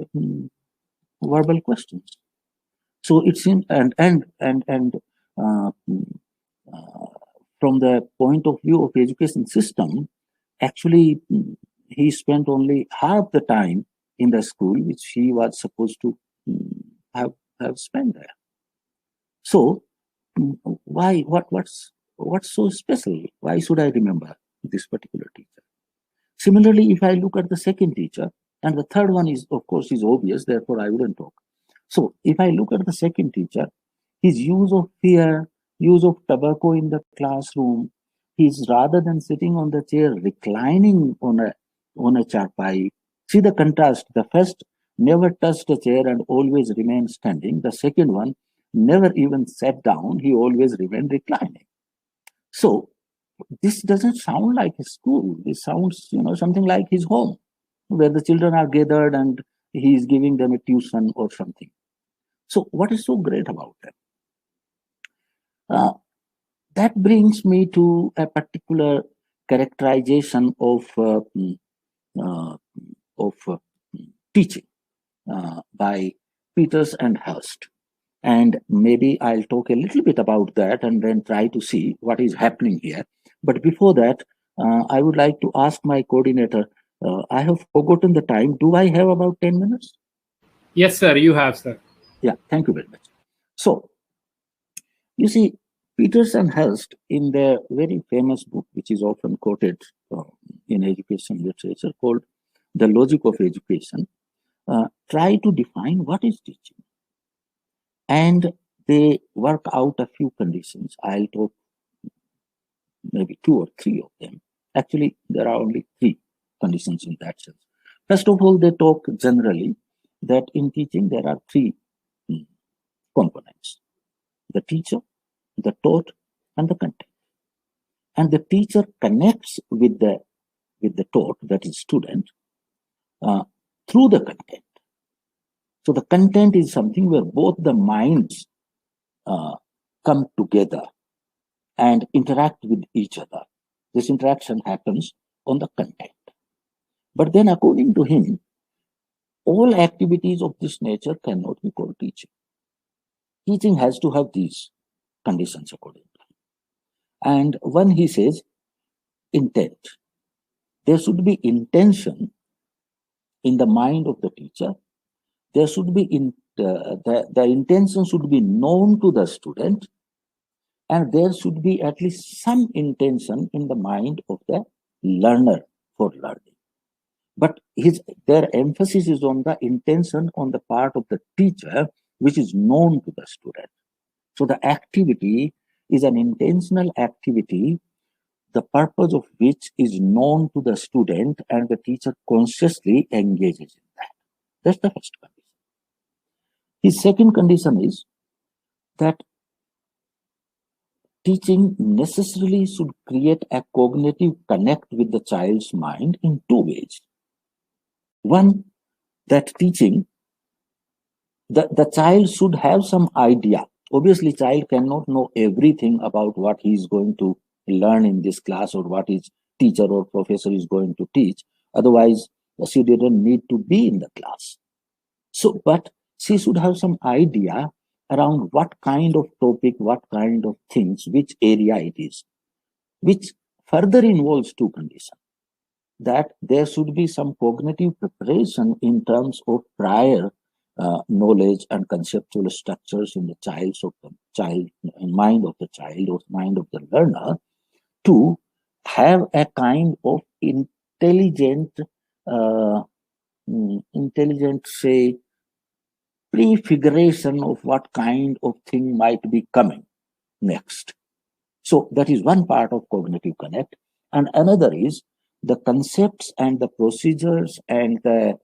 verbal questions. So it seemed, from the point of view of education system, actually he spent only half the time in the school which he was supposed to have spent there. So what's so special? Why should I remember this particular teacher? Similarly, if I look at the second teacher, and the third one is, of course, is obvious, therefore I wouldn't talk. So if I look at the second teacher, his use of fear, use of tobacco in the classroom, he's rather than sitting on the chair, reclining on a charpai. See the contrast. The first never touched a chair and always remained standing. The second one never even sat down. He always remained reclining. So this doesn't sound like a school. This sounds, something like his home, where the children are gathered and he is giving them a tuition or something. So what is so great about that? That brings me to a particular characterization of teaching by Peters and Hurst. And maybe I'll talk a little bit about that and then try to see what is happening here. But before that, I would like to ask my coordinator, I have forgotten the time. Do I have about 10 minutes? Yes, sir, you have, sir. Yeah, thank you very much. So, you see, Peters and Hurst, in their very famous book, which is often quoted in education literature, called The Logic of Education, try to define what is teaching. And they work out a few conditions. I'll talk maybe 2 or 3 of them. Actually, there are only 3 conditions in that sense. First of all, they talk generally that in teaching there are 3 components: the teacher, the taught, and the content. And the teacher connects with the taught, that is student, through the content. So the content is something where both the minds come together and interact with each other. This interaction happens on the content. But then, according to him, all activities of this nature cannot be called teaching. Teaching has to have these conditions according to him. And one, he says, intent. There should be intention in the mind of the teacher. There should be the intention should be known to the student, and there should be at least some intention in the mind of the learner for learning. But their emphasis is on the intention on the part of the teacher, which is known to the student. So the activity is an intentional activity, the purpose of which is known to the student, and the teacher consciously engages in that. That's the first condition. His second condition is that teaching necessarily should create a cognitive connect with the child's mind in 2 ways. One, that teaching, the child should have some idea. Obviously, child cannot know everything about what he is going to learn in this class or what his teacher or professor is going to teach. Otherwise, she didn't need to be in the class. So, but she should have some idea around what kind of topic, what kind of things, which area it is, which further involves 2 conditions. That there should be some cognitive preparation in terms of prior knowledge and conceptual structures in the mind of the child or mind of the learner, to have a kind of intelligent, say, prefiguration of what kind of thing might be coming next. So that is one part of cognitive connect. And another is the concepts and the procedures and the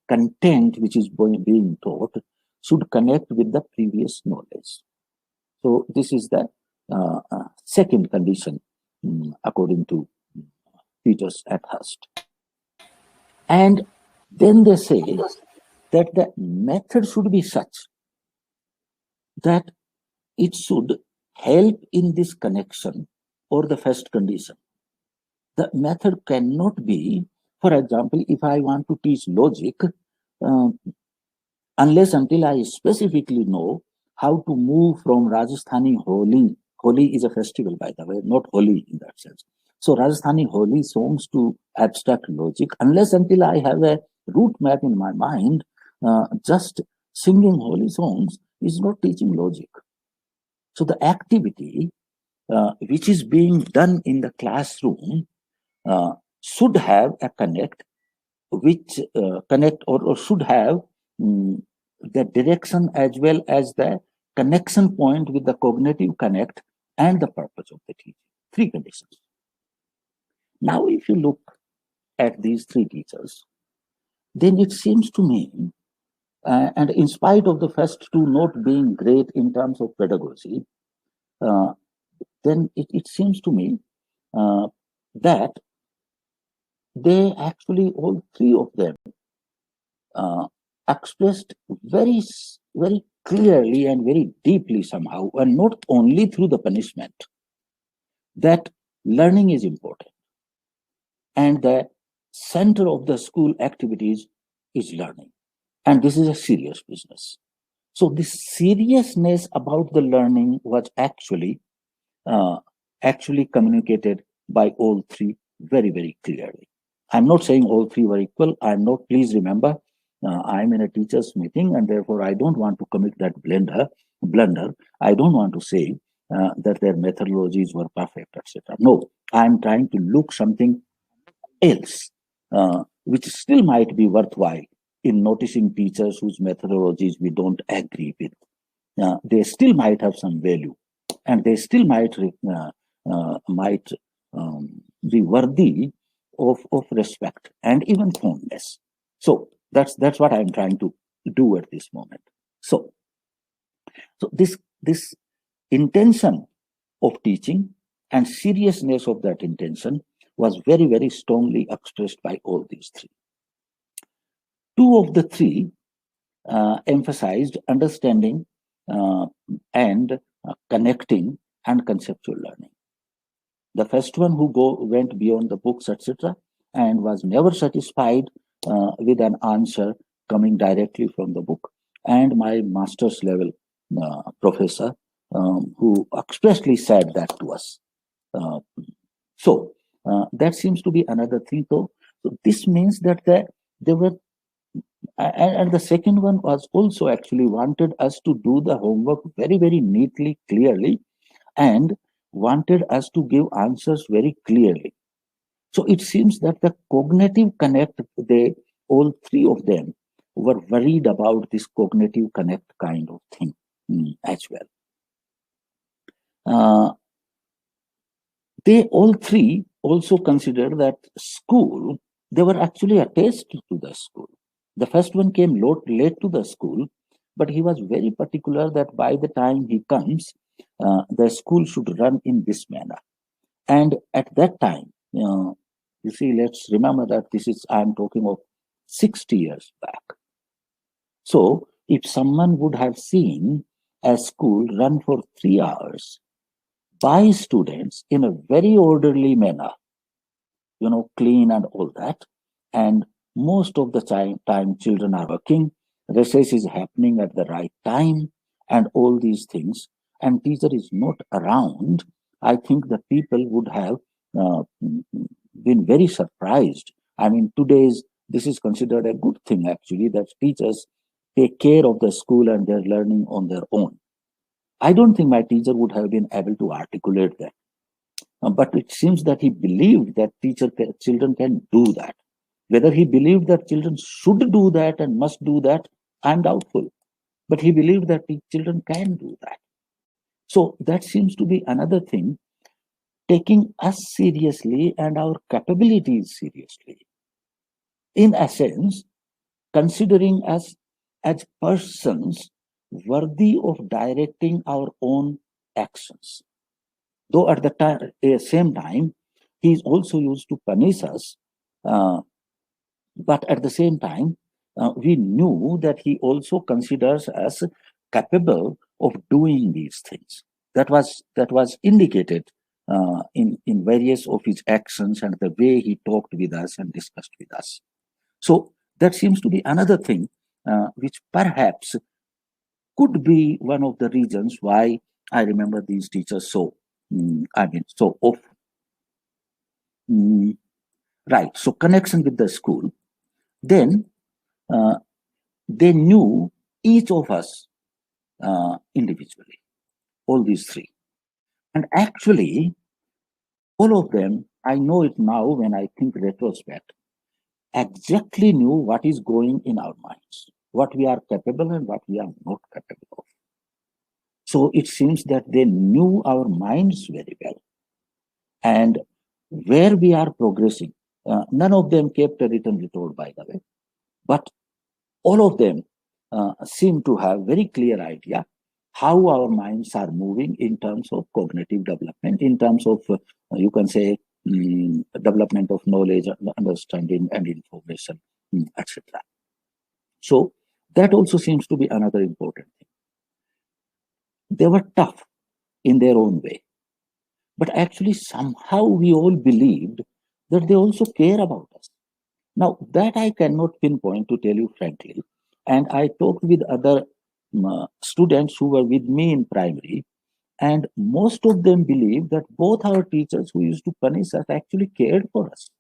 content which is being taught should connect with the previous knowledge. So this is the second condition according to Peters and Hurst. And then they say that the method should be such that it should help in this connection, or the first condition. The method cannot be, for example, if I want to teach logic, unless until I specifically know how to move from Rajasthani Holi Holi is a festival, by the way, not Holi in that sense. So Rajasthani Holi songs to abstract logic, unless until I have a route map in my mind, just singing Holi songs is not teaching logic. So the activity which is being done in the classroom should have a connect, which connect or should have the direction as well as the connection point with the cognitive connect and the purpose of the teaching. Three conditions. Now, if you look at these three teachers, then it seems to me, and in spite of the first two not being great in terms of pedagogy, then it seems to me that they actually, all three of them, expressed very, very clearly and very deeply somehow, and not only through the punishment, that learning is important. And the center of the school activities is learning. And this is a serious business. So this seriousness about the learning was actually communicated by all three very, very clearly. I'm not saying all three were equal. I'm not, please remember, I'm in a teacher's meeting, and therefore I don't want to commit that blunder. I don't want to say that their methodologies were perfect, etc. No, I'm trying to look something else, which still might be worthwhile in noticing teachers whose methodologies we don't agree with. They still might have some value, and they still might be worthy of respect and even fondness. So that's what I'm trying to do at this moment. So this intention of teaching and seriousness of that intention was very, very strongly expressed by all these three. Two of the three emphasized understanding and connecting and conceptual learning. The first one who went beyond the books, etc., and was never satisfied with an answer coming directly from the book. And my master's level professor who expressly said that to us. So that seems to be another thing. So this means that there were, and the second one was also actually wanted us to do the homework very, very neatly, clearly, and wanted us to give answers very clearly. So it seems that the cognitive connect, all three of them were worried about this cognitive connect kind of thing as well. They all three also considered that school, they were actually attached to the school. The first one came late to the school, but he was very particular that by the time he comes, the school should run in this manner. And at that time, you see, let's remember that I'm talking of 60 years back. So if someone would have seen a school run for 3 hours by students in a very orderly manner, clean and all that, and most of the time children are working, recess is happening at the right time, and all these things, and teacher is not around, I think the people would have been very surprised. I mean, this is considered a good thing actually, that teachers take care of the school and their learning on their own. I don't think my teacher would have been able to articulate that. But it seems that he believed that children can do that. Whether he believed that children should do that and must do that, I'm doubtful. But he believed that children can do that. So that seems to be another thing, taking us seriously and our capabilities seriously. In a sense, considering us as persons worthy of directing our own actions. Though at the same time, he is also used to punish us, but at the same time, we knew that he also considers us capable of doing these things. That was indicated in various of his actions and the way he talked with us and discussed with us. So that seems to be another thing which perhaps could be one of the reasons why I remember these teachers so, so often. Right. So connection with the school. Then they knew each of us individually, all these three. And actually, all of them, I know it now when I think retrospect, exactly knew what is going in our minds, what we are capable and what we are not capable of. So it seems that they knew our minds very well and where we are progressing. None of them kept a written report, by the way, but all of them seem to have very clear idea how our minds are moving in terms of cognitive development, in terms of, you can say, development of knowledge, understanding, and information, etc. So that also seems to be another important thing. They were tough in their own way, but actually somehow we all believed that they also care about us. Now, that I cannot pinpoint, to tell you frankly. And I talked with other students who were with me in primary, and most of them believe that both our teachers who used to punish us actually cared for us.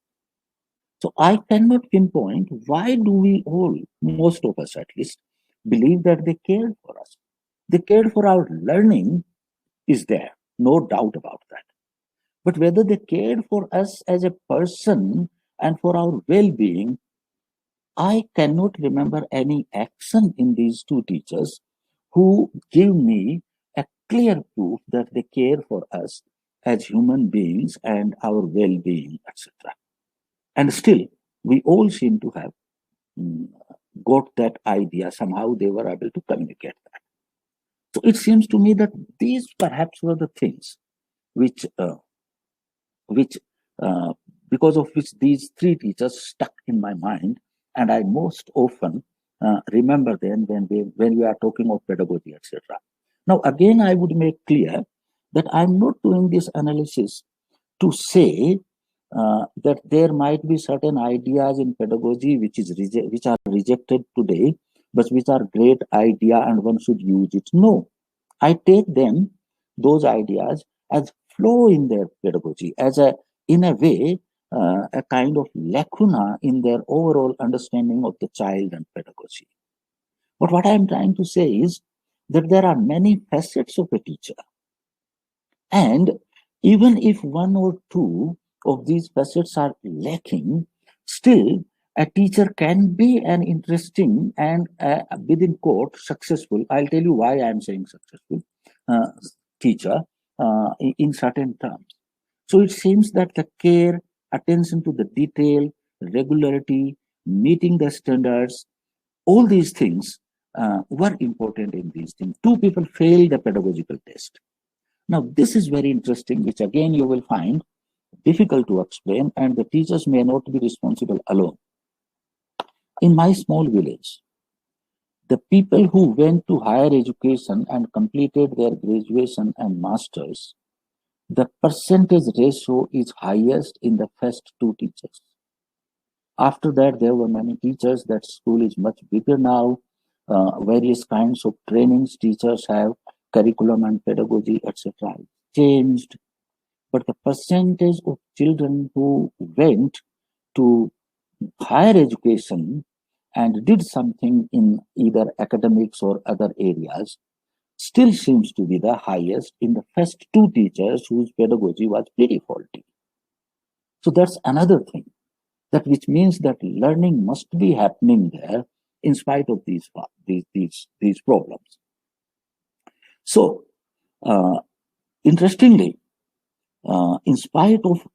So I cannot pinpoint why do we all, most of us at least, believe that they cared for us. They cared for our learning is there, no doubt about that. But whether they cared for us as a person and for our well-being, I cannot remember any action in these two teachers who give me a clear proof that they care for us as human beings and our well-being, etc. And still, we all seem to have got that idea. Somehow they were able to communicate that. So it seems to me that these perhaps were the things which which because of which these three teachers stuck in my mind, and I most often remember them when we are talking of pedagogy, etc. Now, again, I would make clear that I'm not doing this analysis to say that there might be certain ideas in pedagogy which are rejected today, but which are great idea and one should use it. No, I take them, those ideas, as flaw in their pedagogy, as in a way, a kind of lacuna in their overall understanding of the child and pedagogy. But what I'm trying to say is that there are many facets of a teacher. And even if one or two of these facets are lacking, still a teacher can be an interesting and within quote successful, I'll tell you why I'm saying successful, teacher in certain terms. So it seems that the care, attention to the detail, regularity, meeting the standards, all these things were important in these things. Two people failed the pedagogical test. Now, this is very interesting, which again you will find difficult to explain, and the teachers may not be responsible alone. In my small village, the people who went to higher education and completed their graduation and masters, the percentage ratio is highest in the first two teachers. After that, there were many teachers. That school is much bigger now. Various kinds of trainings teachers have, curriculum and pedagogy, etc. changed. But the percentage of children who went to higher education and did something in either academics or other areas still seems to be the highest in the first two teachers whose pedagogy was pretty faulty. So that's another thing, that which means that learning must be happening there in spite of these problems. So interestingly, in spite of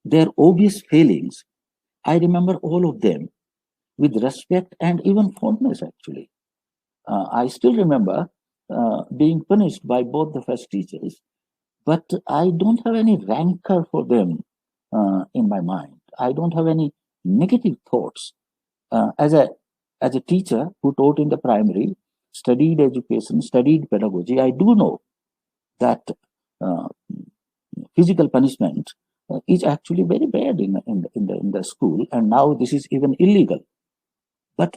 their obvious failings, I remember all of them with respect and even fondness, actually. I still remember being punished by both the first teachers, but I don't have any rancor for them in my mind. I don't have any negative thoughts. As a teacher who taught in the primary, studied education, studied pedagogy, I do know that physical punishment is actually very bad in the school, and now this is even illegal. But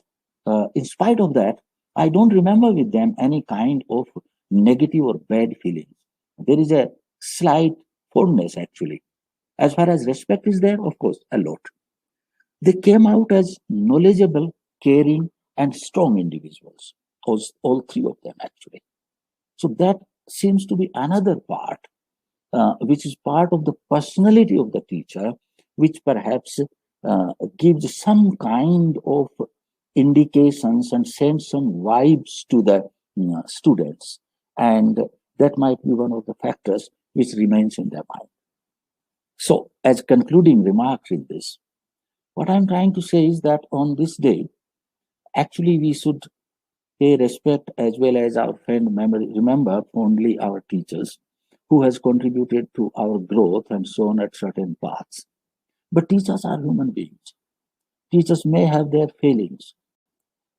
in spite of that, I don't remember with them any kind of negative or bad feelings. There is a slight fondness actually. As far as respect is there, of course, a lot. They came out as knowledgeable, caring, and strong individuals. All three of them actually. So that seems to be another part, which is part of the personality of the teacher, which perhaps gives some kind of indications and sends some vibes to the students. And that might be one of the factors which remains in their mind. So, as concluding remarks in this, what I'm trying to say is that on this day, actually we should pay respect as well as our friend remember fondly our teachers who has contributed to our growth and shown at certain paths. But teachers are human beings. Teachers may have their failings.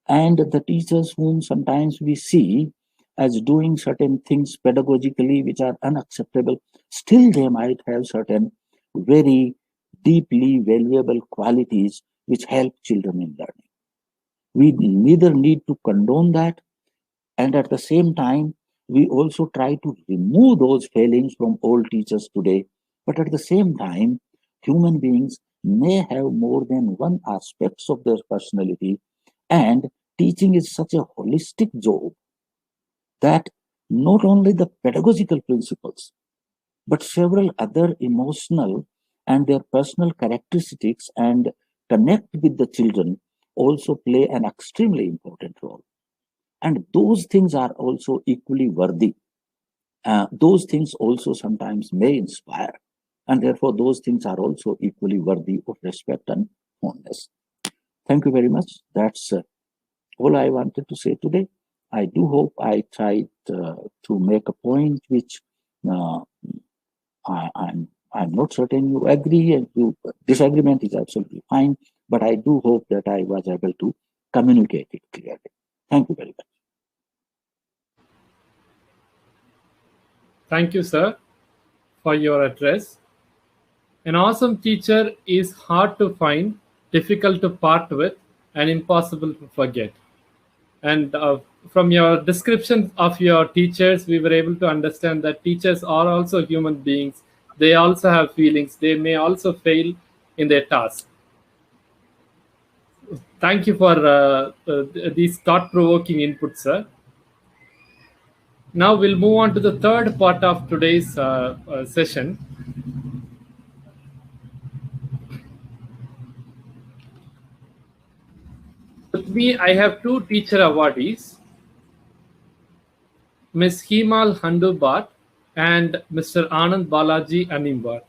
And the teachers whom sometimes we see as doing certain things pedagogically which are unacceptable, still they might have certain very deeply valuable qualities which help children in learning. We neither need to condone that, and at the same time, we also try to remove those failings from all teachers today. But at the same time, human beings may have more than one aspects of their personality, and teaching is such a holistic job that not only the pedagogical principles, but several other emotional and their personal characteristics and connect with the children also play an extremely important role. And those things are also equally worthy. Those things also sometimes may inspire. And therefore, those things are also equally worthy of respect and fondness. Thank you very much. That's all I wanted to say today. I do hope I tried to make a point which I'm not certain you agree, and disagreement is absolutely fine, but I do hope that I was able to communicate it clearly. Thank you very much. Thank you, sir, for your address. An awesome teacher is hard to find, difficult to part with, and impossible to forget. And from your description of your teachers, we were able to understand that teachers are also human beings. They also have feelings. They may also fail in their task. Thank you for these thought-provoking inputs, sir. Now we'll move on to the third part of today's session. With me, I have two teacher awardees, Ms. Himal Handubhat and Mr. Anand Balaji Animbar.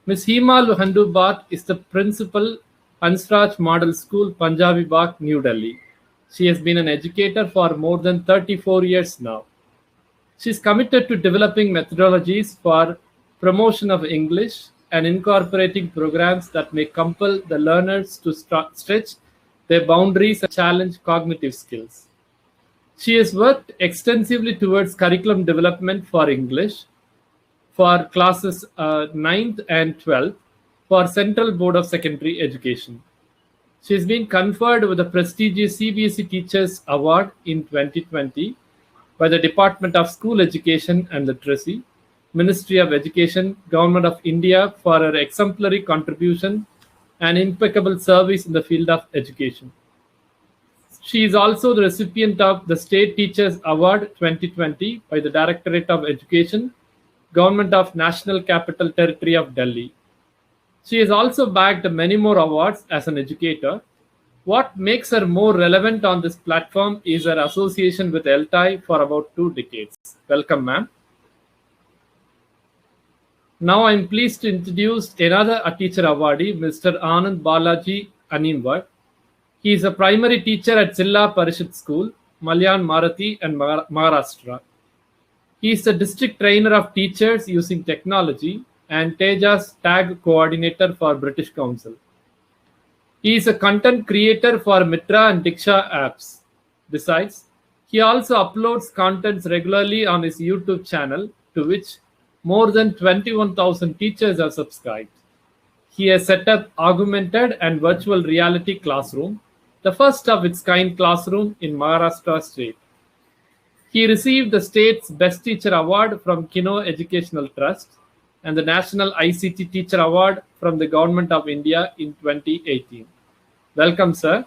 Ms. Himal Handubhat is the principal, Hansraj Model School, Punjabi Bagh, New Delhi. She has been an educator for more than 34 years now. She is committed to developing methodologies for promotion of English and incorporating programs that may compel the learners to stretch their boundaries and challenge cognitive skills. She has worked extensively towards curriculum development for English for classes 9th and 12th for Central Board of Secondary Education. She has been conferred with the prestigious CBSE Teachers Award in 2020 by the Department of School Education and Literacy, Ministry of Education, Government of India for her exemplary contribution and impeccable service in the field of education. She is also the recipient of the State Teachers Award 2020 by the Directorate of Education, Government of National Capital Territory of Delhi. She has also bagged many more awards as an educator. What makes her more relevant on this platform is her association with ELTAI for about 2 decades. Welcome, ma'am. Now I'm pleased to introduce another teacher awardee, Mr. Anand Balaji Animvar. He is a primary teacher at Zilla Parishad School, Malyan Marathi and Maharashtra. He is the district trainer of teachers using technology and Tejas tag coordinator for British Council. He is a content creator for Mitra and Diksha apps. Besides, he also uploads contents regularly on his YouTube channel, to which more than 21,000 teachers have subscribed. He has set up augmented and virtual reality classroom, the first of its kind classroom in Maharashtra state. He received the state's Best Teacher Award from Kino Educational Trust and the National ICT Teacher Award from the Government of India in 2018. Welcome, sir.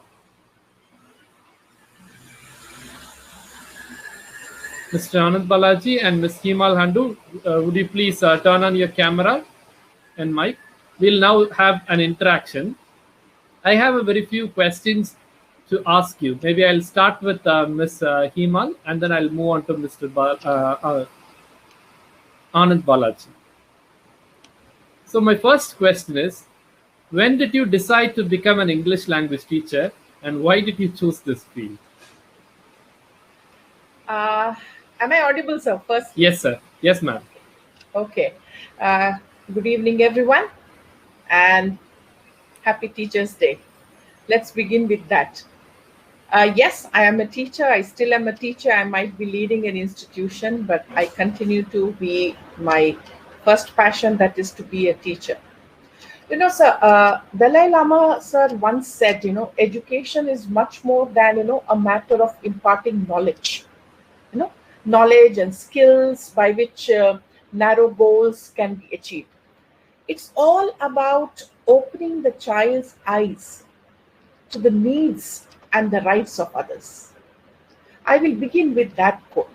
Mr. Anand Balaji and Ms. Himal Handu, would you please turn on your camera and mic? We'll now have an interaction. I have a very few questions to ask you. Maybe I'll start with Ms. Himal and then I'll move on to Mr. Anand Balaji. So my first question is, when did you decide to become an English language teacher and why did you choose this field? Am I audible, sir? First. Yes, sir. Yes, ma'am. Okay. Good evening, everyone, and happy Teachers' Day. Let's begin with that. Yes, I am a teacher. I still am a teacher. I might be leading an institution, but I continue to be my first passion, that is to be a teacher. You know, sir, Dalai Lama, sir, once said, education is much more than, a matter of imparting knowledge. Knowledge and skills by which narrow goals can be achieved. It's all about opening the child's eyes to the needs and the rights of others. I will begin with that quote.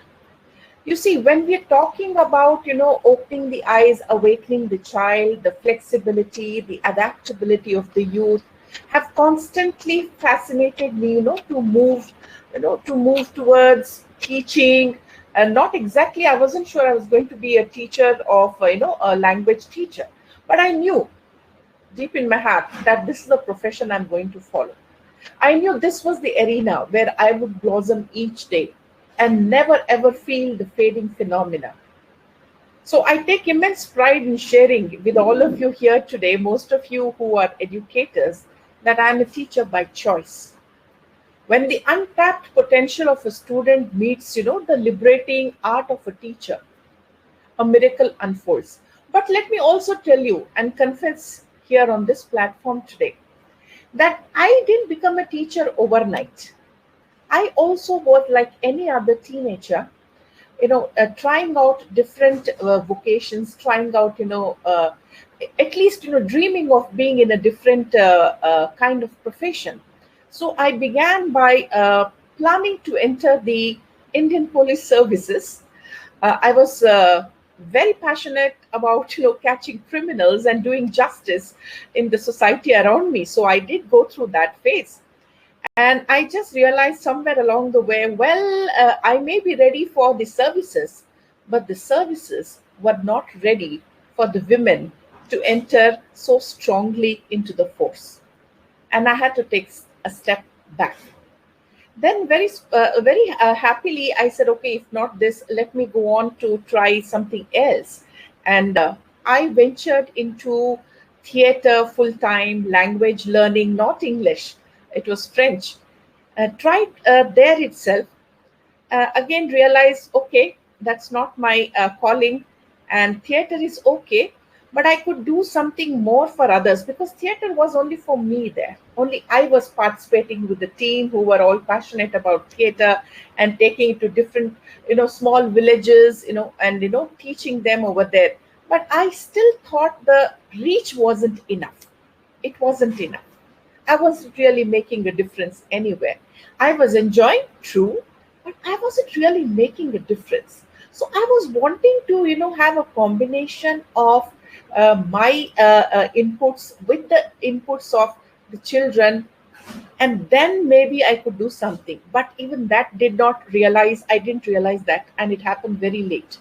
You see, when we're talking about, opening the eyes, awakening the child, the flexibility, the adaptability of the youth have constantly fascinated me, to move towards teaching. And not exactly, I wasn't sure I was going to be a teacher of, a language teacher. But I knew deep in my heart that this is the profession I'm going to follow. I knew this was the arena where I would blossom each day and never ever feel the fading phenomena. So I take immense pride in sharing with all of you here today, most of you who are educators, that I'm a teacher by choice. When the untapped potential of a student meets, the liberating art of a teacher, a miracle unfolds. But let me also tell you and confess here on this platform today that I didn't become a teacher overnight. I also was like any other teenager, trying out different vocations, trying out, at least, dreaming of being in a different kind of profession. So I began by planning to enter the Indian Police Services. I was very passionate about, catching criminals and doing justice in the society around me. So I did go through that phase. And I just realized somewhere along the way, I may be ready for the services, but the services were not ready for the women to enter so strongly into the force. And I had to take a step back. Then very happily, I said, okay, if not this, let me go on to try something else. And I ventured into theater full-time, language learning, not English. It was French. Tried there itself. Again, realized, okay, that's not my calling. And theater is okay. But I could do something more for others because theater was only for me there. Only I was participating with the team who were all passionate about theater and taking it to different, small villages, and, teaching them over there. But I still thought the reach wasn't enough. It wasn't enough. I wasn't really making a difference anywhere. I was enjoying, true, but I wasn't really making a difference. So I was wanting to, have a combination of my inputs with the inputs of the children, and then maybe I could do something. But even that I didn't realize that, and it happened very late.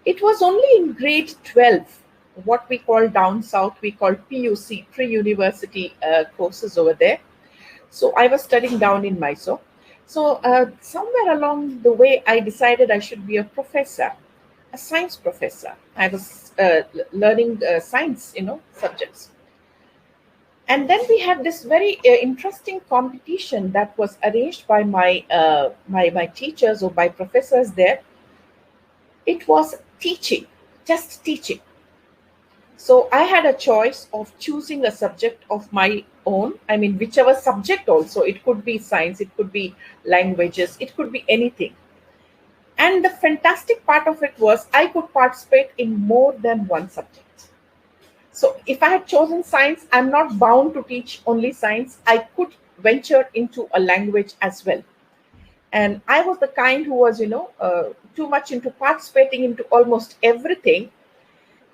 It was only in grade 12, what we call down south, we call PUC, pre-university courses over there. So I was studying down in Mysore. So somewhere along the way, I decided I should be a professor, a science professor. I was learning science, subjects. And then we had this very interesting competition that was arranged by my teachers or by professors there. It was teaching, just teaching. So I had a choice of choosing a subject of my own. I mean, whichever subject also. It could be science, it could be languages, it could be anything. And the fantastic part of it was I could participate in more than one subject. So if I had chosen science, I'm not bound to teach only science. I could venture into a language as well. And I was the kind who was, too much into participating into almost everything.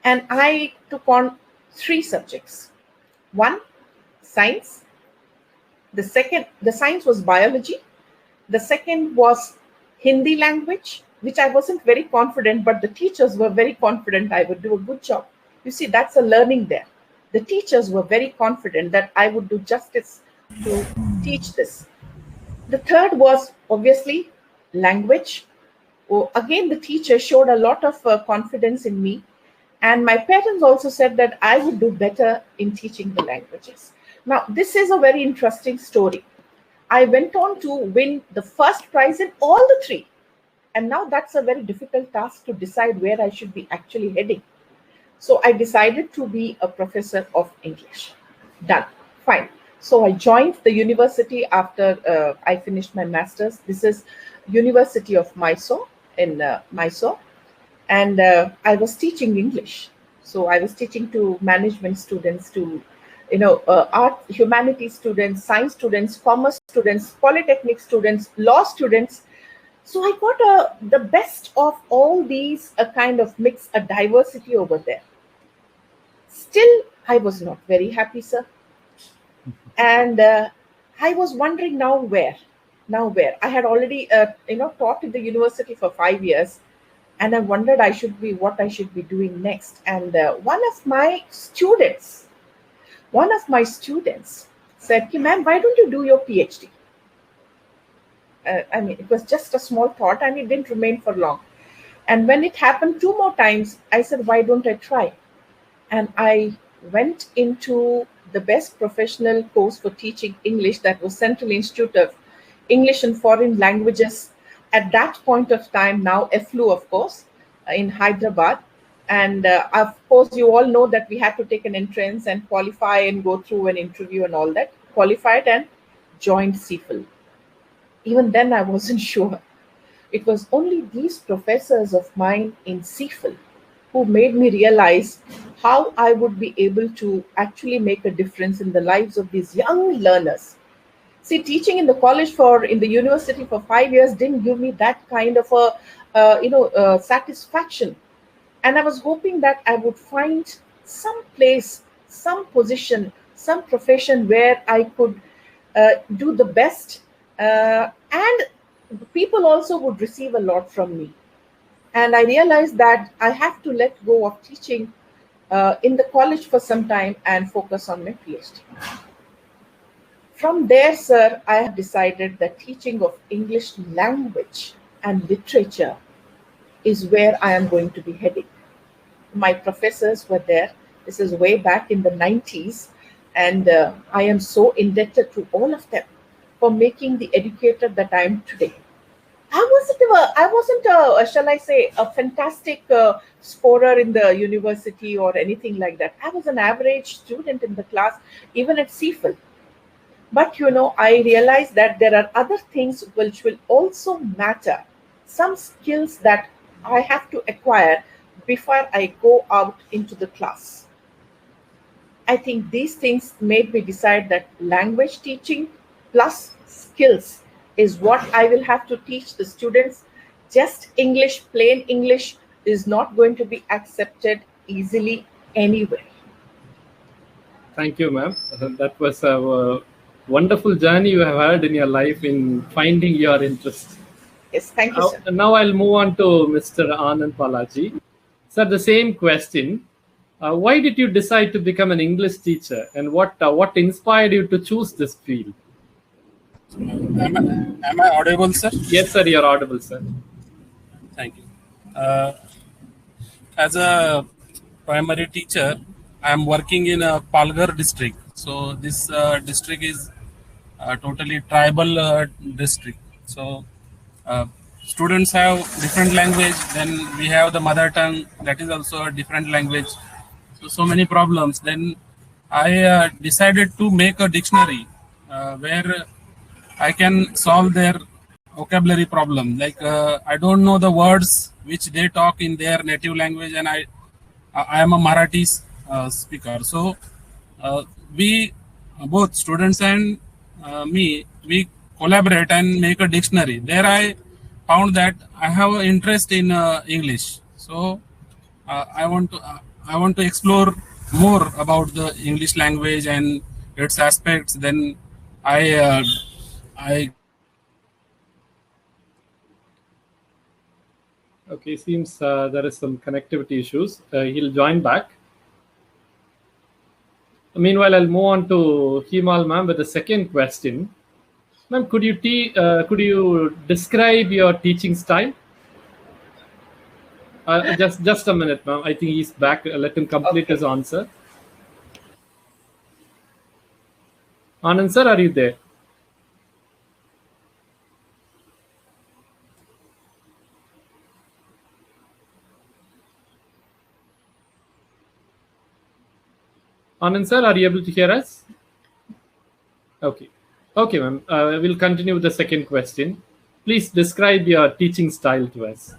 And I took on 3 subjects. One, science. The science was biology. The second was Hindi language, which I wasn't very confident, but the teachers were very confident I would do a good job. You see, that's a learning there. The teachers were very confident that I would do justice to teach this. The third was obviously language. Oh, again, the teacher showed a lot of confidence in me. And my parents also said that I would do better in teaching the languages. Now, this is a very interesting story. I went on to win the first prize in all the 3. And now that's a very difficult task to decide where I should be actually heading. So I decided to be a professor of English. Done. Fine. So I joined the university after I finished my master's. This is University of Mysore in Mysore. And I was teaching English. So I was teaching to management students, to art, humanities students, science students, commerce students, polytechnic students, law students. So I got the best of all these, a kind of mix, a diversity over there. Still, I was not very happy, sir. And I was wondering now where. I had already, taught in the university for 5 years. And I wondered what I should be doing next. And one of my students said, ma'am, why don't you do your PhD? It was just a small thought and it didn't remain for long. And when it happened 2 more times, I said, why don't I try? And I went into the best professional course for teaching English, that was Central Institute of English and Foreign Languages. At that point of time, now EFLU, of course, in Hyderabad. And of course, you all know that we had to take an entrance and qualify and go through an interview and all that. Qualified and joined CFL. Even then, I wasn't sure. It was only these professors of mine in CFL who made me realize how I would be able to actually make a difference in the lives of these young learners. See, teaching in the university for 5 years didn't give me that kind of a satisfaction. And I was hoping that I would find some place, some position, some profession where I could do the best. And people also would receive a lot from me. And I realized that I have to let go of teaching in the college for some time and focus on my PhD. From there, sir, I have decided that teaching of English language and literature is where I am going to be heading. My professors were there. This is way back in the 90s. And I am so indebted to all of them for making the educator that I am today. I wasn't, shall I say, a fantastic scorer in the university or anything like that. I was an average student in the class, even at CFL. But, I realized that there are other things which will also matter. Some skills that I have to acquire before I go out into the class. I think these things made me decide that language teaching plus skills is what I will have to teach the students. Just English, plain English, is not going to be accepted easily anywhere. Thank you, ma'am. That was a wonderful journey you have had in your life in finding your interest. Yes, thank you, sir. Now I'll move on to Mr. Anand Balaji. Sir, the same question. Why did you decide to become an English teacher, and what inspired you to choose this field? Am I audible, sir? Yes, sir, you're audible, sir. Thank you. As a primary teacher, I am working in a Palghar district. So this district is a totally tribal district. So students have different language. Then we have the mother tongue, that is also a different language. So many problems. Then I decided to make a dictionary where I can solve their vocabulary problem. Like I don't know the words which they talk in their native language, and I am a Marathi speaker. So we both students and me, we collaborate and make a dictionary. There I found that I have an interest in English. So I want to explore more about the English language and its aspects. Then I Okay, seems there is some connectivity issues. He'll join back. Meanwhile, I'll move on to Himal ma'am with the second question. Ma'am, could you describe your teaching style? Just a minute, ma'am. I think he's back. Let him complete his answer. Anand sir, are you there? Anand sir, are you able to hear us? Okay. Okay, ma'am. We'll continue with the second question. Please describe your teaching style to us.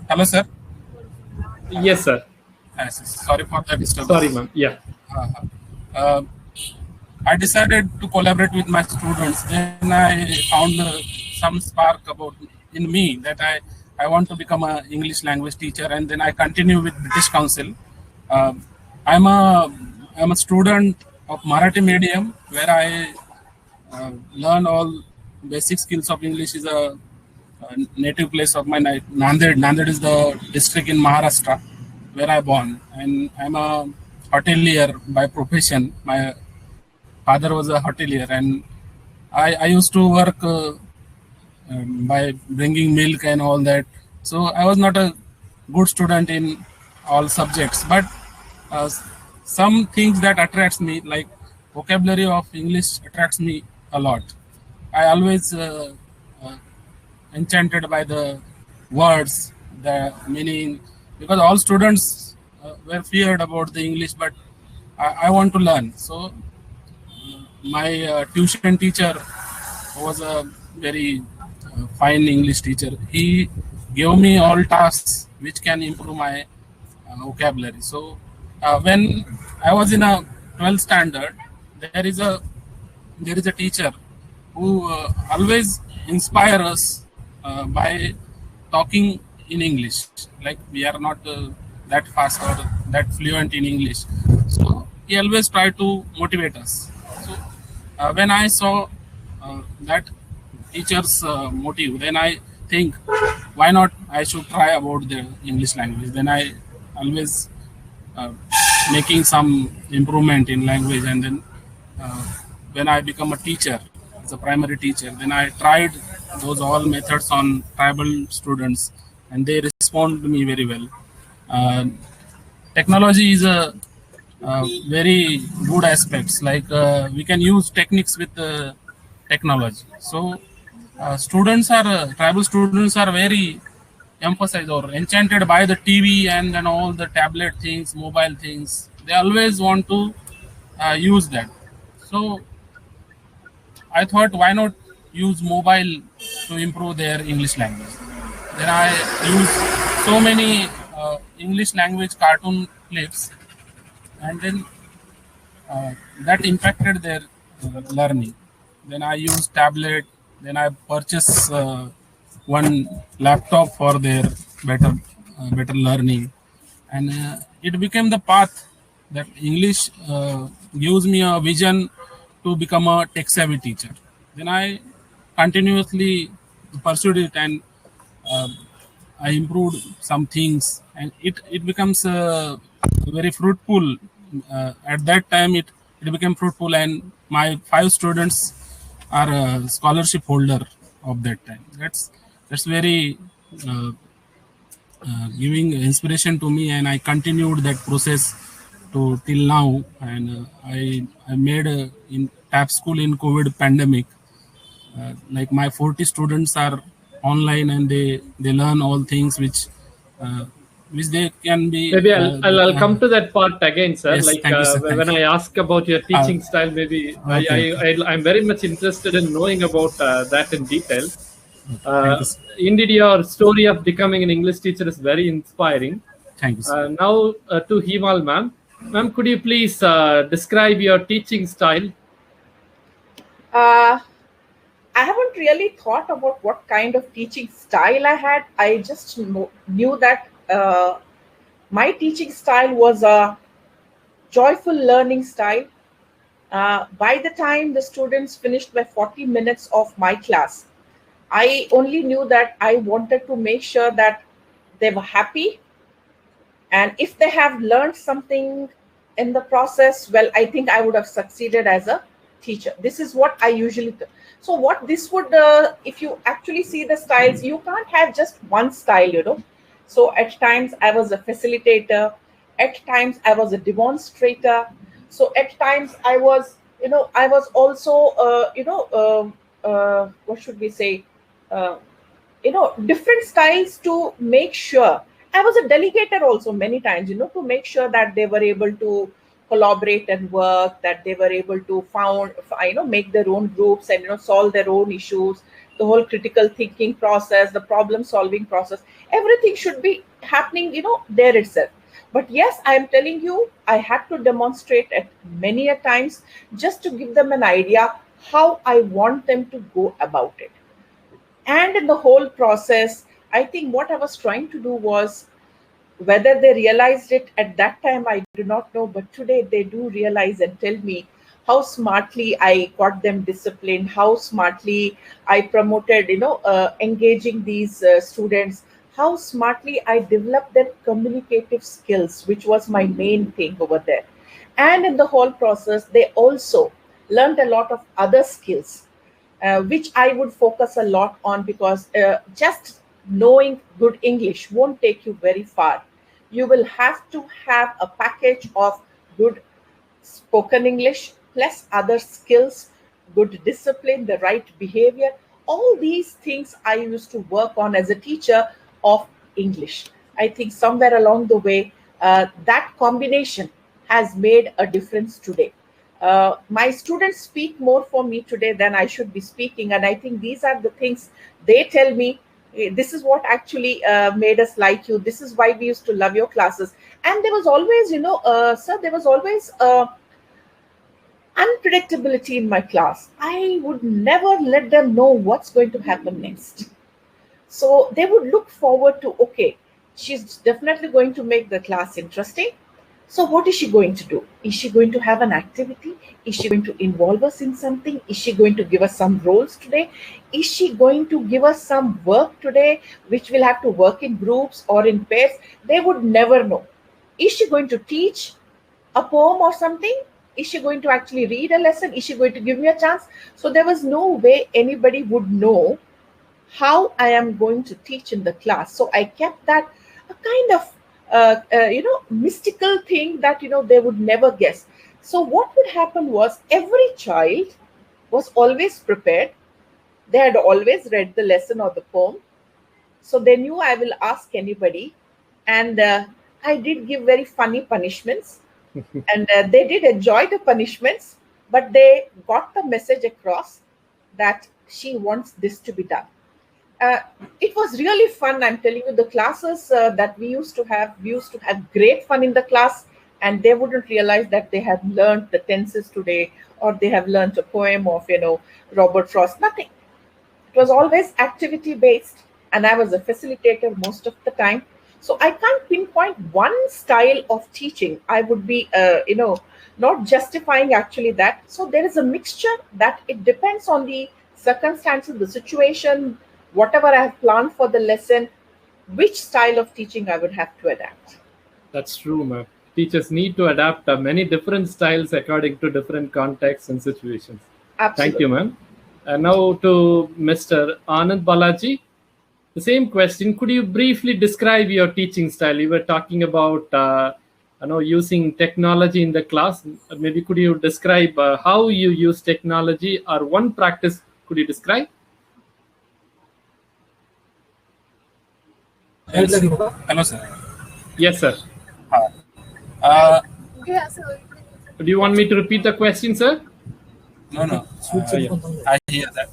hello, sir. Yes, sir. Sorry for the disturbance. Sorry, ma'am. Yeah. I decided to collaborate with my students. Then I found some spark about in me that I want to become an English language teacher, and then I continue with British Council. I'm a student of Marathi medium where I learn all basic skills of English. Is a native place of my Nanded. Nanded is the district in Maharashtra where I born, and I'm a hotelier by profession. My father was a hotelier, and I used to work by bringing milk and all that. So I was not a good student in all subjects, but some things that attracts me, like vocabulary of English, attracts me a lot. I always enchanted by the words, the meaning, because all students were feared about the English, but I want to learn. So my tuition teacher was a very fine English teacher. He gave me all tasks which can improve my vocabulary. So when I was in a 12th standard, there is a teacher who always inspire us by talking in English. Like we are not that fast or that fluent in English. So he always tried to motivate us. So when I saw that teacher's motive, then I think, why not I should try about the English language. Then I always making some improvement in language, and then when I become a teacher, as a primary teacher, then I tried those all methods on tribal students, and they respond to me very well. Technology is a very good aspects, like we can use techniques with technology. So tribal students are very emphasized or enchanted by the TV and then all the tablet things, mobile things. They always want to use that. So I thought, why not use mobile to improve their English language? Then I use so many English language cartoon clips, and then that impacted their learning. Then I use tablet. Then I purchase one laptop for their better learning, and it became the path that English gives me a vision to become a tech savvy teacher. Then I continuously pursued it, and I improved some things, and it becomes very fruitful. At that time, it became fruitful, and my 5 students are a scholarship holder of that time. That's very giving inspiration to me, and I continued that process to till now. And I made in TAP school in COVID pandemic. Like my 40 students are online, and they learn all things which which they can be. Maybe I'll come to that part again, sir. Yes, like thank you, sir. when I ask about your teaching style, maybe okay. I'm very much interested in knowing about that in detail. Thank you, sir. Indeed, your story of becoming an English teacher is very inspiring. Thank you, sir. Now to Himal, ma'am. Ma'am, could you please describe your teaching style? I haven't really thought about what kind of teaching style I had. I just knew that my teaching style was a joyful learning style. By the time the students finished my 40 minutes of my class, I only knew that I wanted to make sure that they were happy. And if they have learned something in the process, well, I think I would have succeeded as a teacher. This is what I usually do. So what this would, if you actually see the styles, you can't have just one style, you know. So at times I was a facilitator, at times I was a demonstrator. So at times I was, you know, I was also, what should we say, you know, different styles to make sure. I was a delegator also many times, you know, to make sure that they were able to collaborate and work, that they were able to make their own groups and, you know, solve their own issues. The whole critical thinking process, the problem solving process, everything should be happening, you know, there itself. But yes, I am telling you, I had to demonstrate at many a times just to give them an idea how I want them to go about it. And in the whole process, I think what I was trying to do was, whether they realized it at that time, I do not know, but today they do realize and tell me how smartly I got them disciplined, how smartly I promoted, you know, engaging these students, how smartly I developed their communicative skills, which was my main thing over there. And in the whole process, they also learned a lot of other skills, which I would focus a lot on, because just knowing good English won't take you very far. You will have to have a package of good spoken English plus other skills, good discipline, the right behavior. All these things I used to work on as a teacher of English. I think somewhere along the way, that combination has made a difference today. My students speak more for me today than I should be speaking. And I think these are the things they tell me. This is what actually made us like you. This is why we used to love your classes. And there was always, you know, sir, there was always unpredictability in my class. I would never let them know what's going to happen next. So they would look forward to, okay, she's definitely going to make the class interesting. So what is she going to do? Is she going to have an activity? Is she going to involve us in something? Is she going to give us some roles today? Is she going to give us some work today, which we'll have to work in groups or in pairs? They would never know. Is she going to teach a poem or something? Is she going to actually read a lesson? Is she going to give me a chance? So there was no way anybody would know how I am going to teach in the class. So I kept that a kind of mystical thing that, you know, they would never guess. So what would happen was, every child was always prepared. They had always read the lesson or the poem. So they knew I will ask anybody. And I did give very funny punishments. And they did enjoy the punishments, but they got the message across that she wants this to be done. It was really fun. I'm telling you, the classes that we used to have great fun in the class, and they wouldn't realize that they had learned the tenses today, or they have learned a poem of, you know, Robert Frost. Nothing. It was always activity based, and I was a facilitator most of the time. So I can't pinpoint one style of teaching. I would be, not justifying actually that. So there is a mixture that it depends on the circumstances, the situation, whatever I have planned for the lesson, which style of teaching I would have to adapt. That's true, ma'am. Teachers need to adapt many different styles according to different contexts and situations. Absolutely. Thank you, ma'am. And now to Mr. Anand Balaji. The same question. Could you briefly describe your teaching style? You were talking about using technology in the class. Maybe could you describe how you use technology, or one practice could you describe? Hello, sir. Yes, sir. Uh, Do you want me to repeat the question, sir? no. Yeah. I hear that.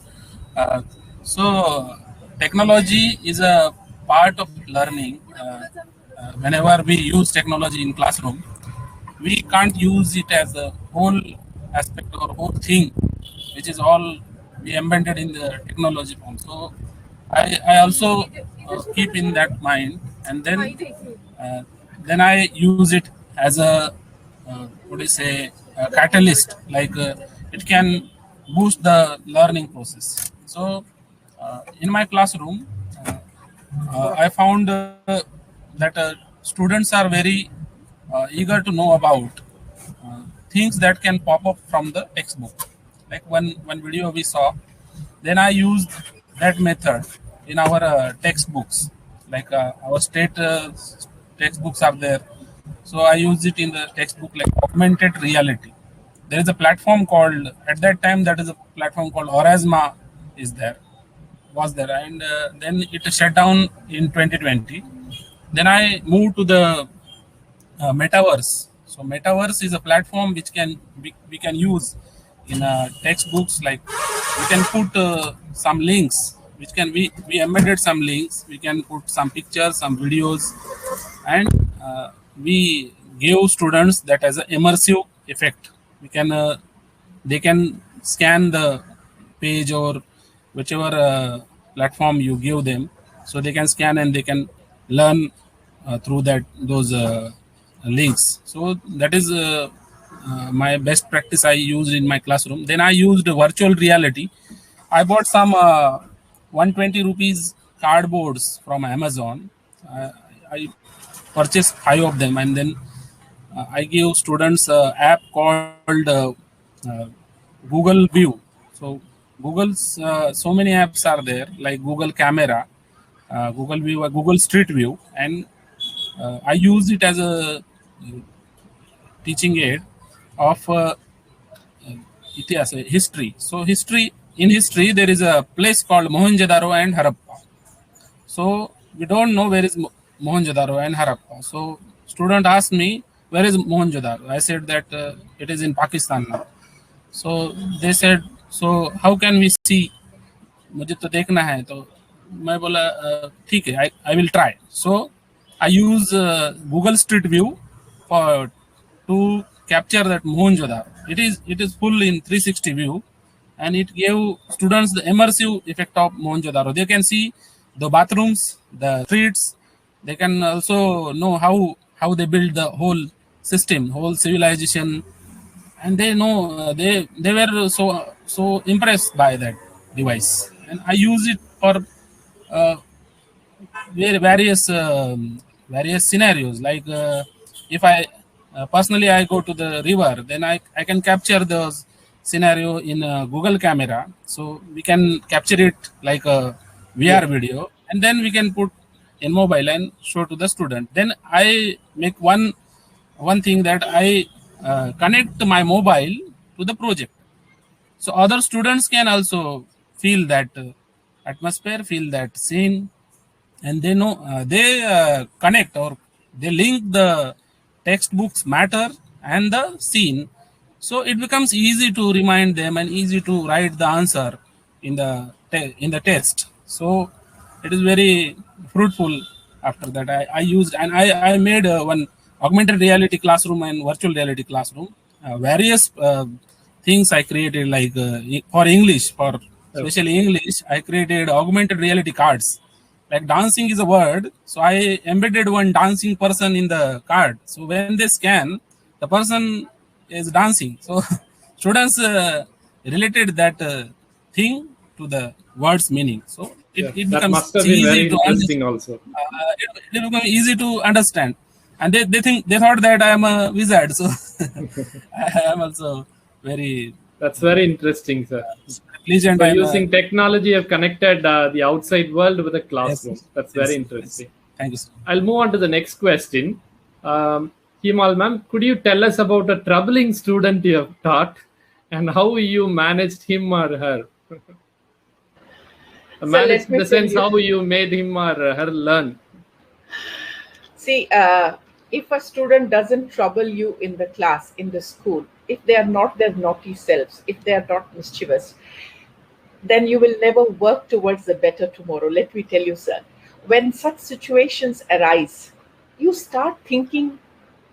Uh, so technology is a part of learning. Whenever we use technology in classroom, we can't use it as a whole aspect or whole thing, which is all be embedded in the technology form. So I also keep in that mind, and uh, then I use it as a what do you say, a catalyst. Like it can boost the learning process. So in my classroom, I found that students are very eager to know about things that can pop up from the textbook. Like one video we saw, then I used that method in our textbooks. Like our state textbooks are there, so I used it in the textbook, like augmented reality. There is a platform called, at that time, that is a platform called Orasma is there, was there, and then it shut down in 2020. Then I moved to the metaverse. So metaverse is a platform which we can use in textbooks. Like we can put some links, which can we embedded some links. We can put some pictures, some videos, and we give students that as an immersive effect. We can they can scan the page or whichever platform you give them, so they can scan and they can learn through that those links. So that is my best practice I used in my classroom. Then I used virtual reality. I bought some 120 rupees cardboards from Amazon. I purchased 5 of them, and then I give students app called Google View. So Google's so many apps are there, like Google Camera, Google View, Google Street View, and I use it as a teaching aid of history. So history there is a place called Mohenjo-daro and Harappa. So we don't know where is Mohenjo-daro and Harappa. So student asked me, where is Mohenjo-daro? I said that it is in Pakistan now. So they said, so how can we see? मुझे तो देखना है. तो मैं बोला ठीक है, I will try. So I use Google Street View for to capture that Mohenjo-daro. It is full in 360 view, and it gave students the immersive effect of Mohenjo-daro. They can see the bathrooms, the streets. They can also know how they build the whole system, whole civilization, and they know they were so impressed by that device. And I use it for uh, various scenarios. Like if I personally I go to the river, then I can capture those scenario in Google Camera. So we can capture it like a VR video, and then we can put in mobile and show to the student. Then I make one thing that I connect my mobile to the project, so other students can also feel that atmosphere, feel that scene, and they know they connect or they link the textbooks matter and the scene. So it becomes easy to remind them and easy to write the answer in the test. So it is very fruitful. After that I used, and I made one augmented reality classroom and virtual reality classroom, various things I created, like for English, for especially English, I created augmented reality cards. Like dancing is a word, so I embedded one dancing person in the card. So when they scan, the person is dancing. So students related that thing to the word's meaning. So it That becomes must have been very easy to interesting understand. also. It becomes easy to understand, and they thought that I am a wizard. So I am also very That's very interesting, sir. pleasant. So and, using technology, have connected the outside world with the classroom. Yes, That's yes, very yes. interesting. Thank you, sir. I'll move on to the next question. Himal ma'am, could you tell us about a troubling student you have taught and how you managed him or her? So Managed let me in the tell sense you. how you made him or her learn. See, if a student doesn't trouble you in the class, in the school, if they are not their naughty selves, if they are not mischievous, then you will never work towards a better tomorrow. Let me tell you, sir, when such situations arise, you start thinking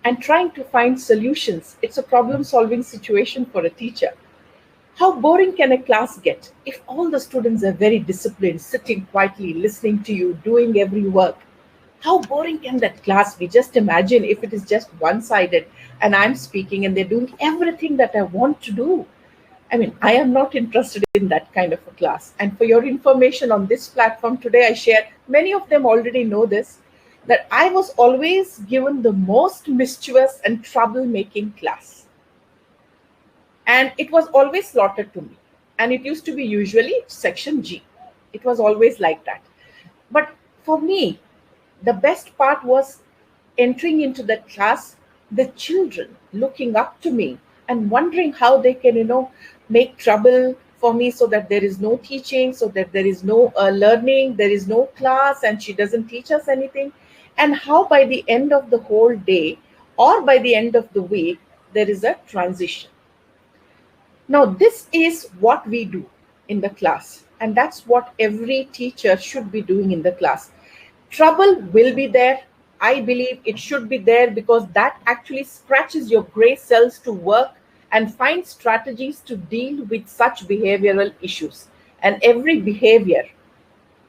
and trying to find solutions. It's a problem solving situation for a teacher. How boring can a class get if all the students are very disciplined, sitting quietly, listening to you, doing every work? How boring can that class be? Just imagine if it is just one sided and I'm speaking and they're doing everything that I want to do. I mean, I am not interested in that kind of a class. And for your information on this platform today, I share, many of them already know this, that I was always given the most mischievous and troublemaking class. And it was always slotted to me. And it used to be usually section G. It was always like that. But for me, the best part was entering into that class, the children looking up to me and wondering how they can, make trouble for me so that there is no teaching, so that there is no learning, there is no class, and she doesn't teach us anything. And how by the end of the whole day or by the end of the week, there is a transition. Now, this is what we do in the class, and that's what every teacher should be doing in the class. Trouble will be there. I believe it should be there because that actually scratches your gray cells to work and find strategies to deal with such behavioral issues. And every behavior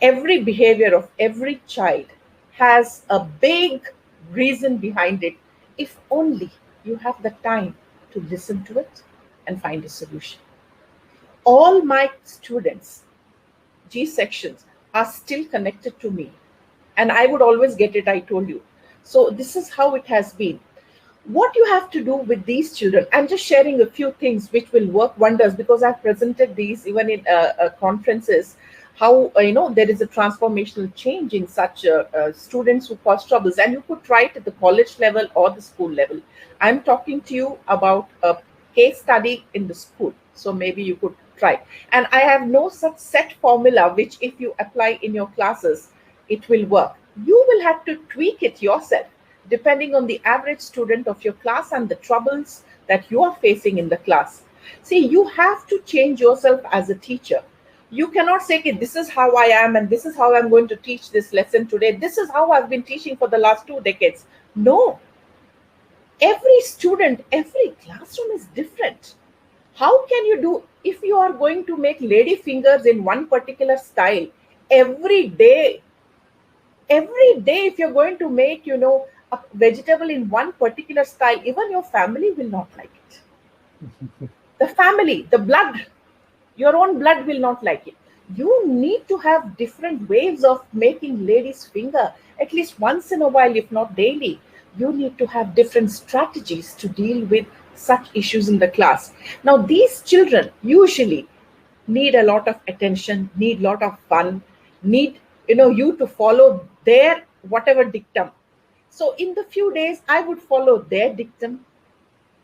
of every child has a big reason behind it, if only you have the time to listen to it and find a solution. All my students, G sections, are still connected to me, and I would always get it, I told you. So this is how it has been. What you have to do with these children, I'm just sharing a few things which will work wonders because I've presented these even in conferences, how there is a transformational change in such students who cause troubles, and you could try it at the college level or the school level. I'm talking to you about a case study in the school, so maybe you could try. And I have no such set formula which if you apply in your classes, it will work. You will have to tweak it yourself depending on the average student of your class and the troubles that you are facing in the class. See, you have to change yourself as a teacher. You cannot say, okay, this is how I am and this is how I'm going to teach this lesson today. This is how I've been teaching for the last 2 decades. No. Every student, every classroom is different. How can you do, if you are going to make lady fingers in one particular style, every day, if you're going to make, a vegetable in one particular style, even your family will not like it. The family, the blood, your own blood will not like it. You need to have different ways of making ladies' finger, at least once in a while, if not daily. You need to have different strategies to deal with such issues in the class. Now, these children usually need a lot of attention, need a lot of fun, need you to follow their whatever dictum. So in the few days, I would follow their dictum,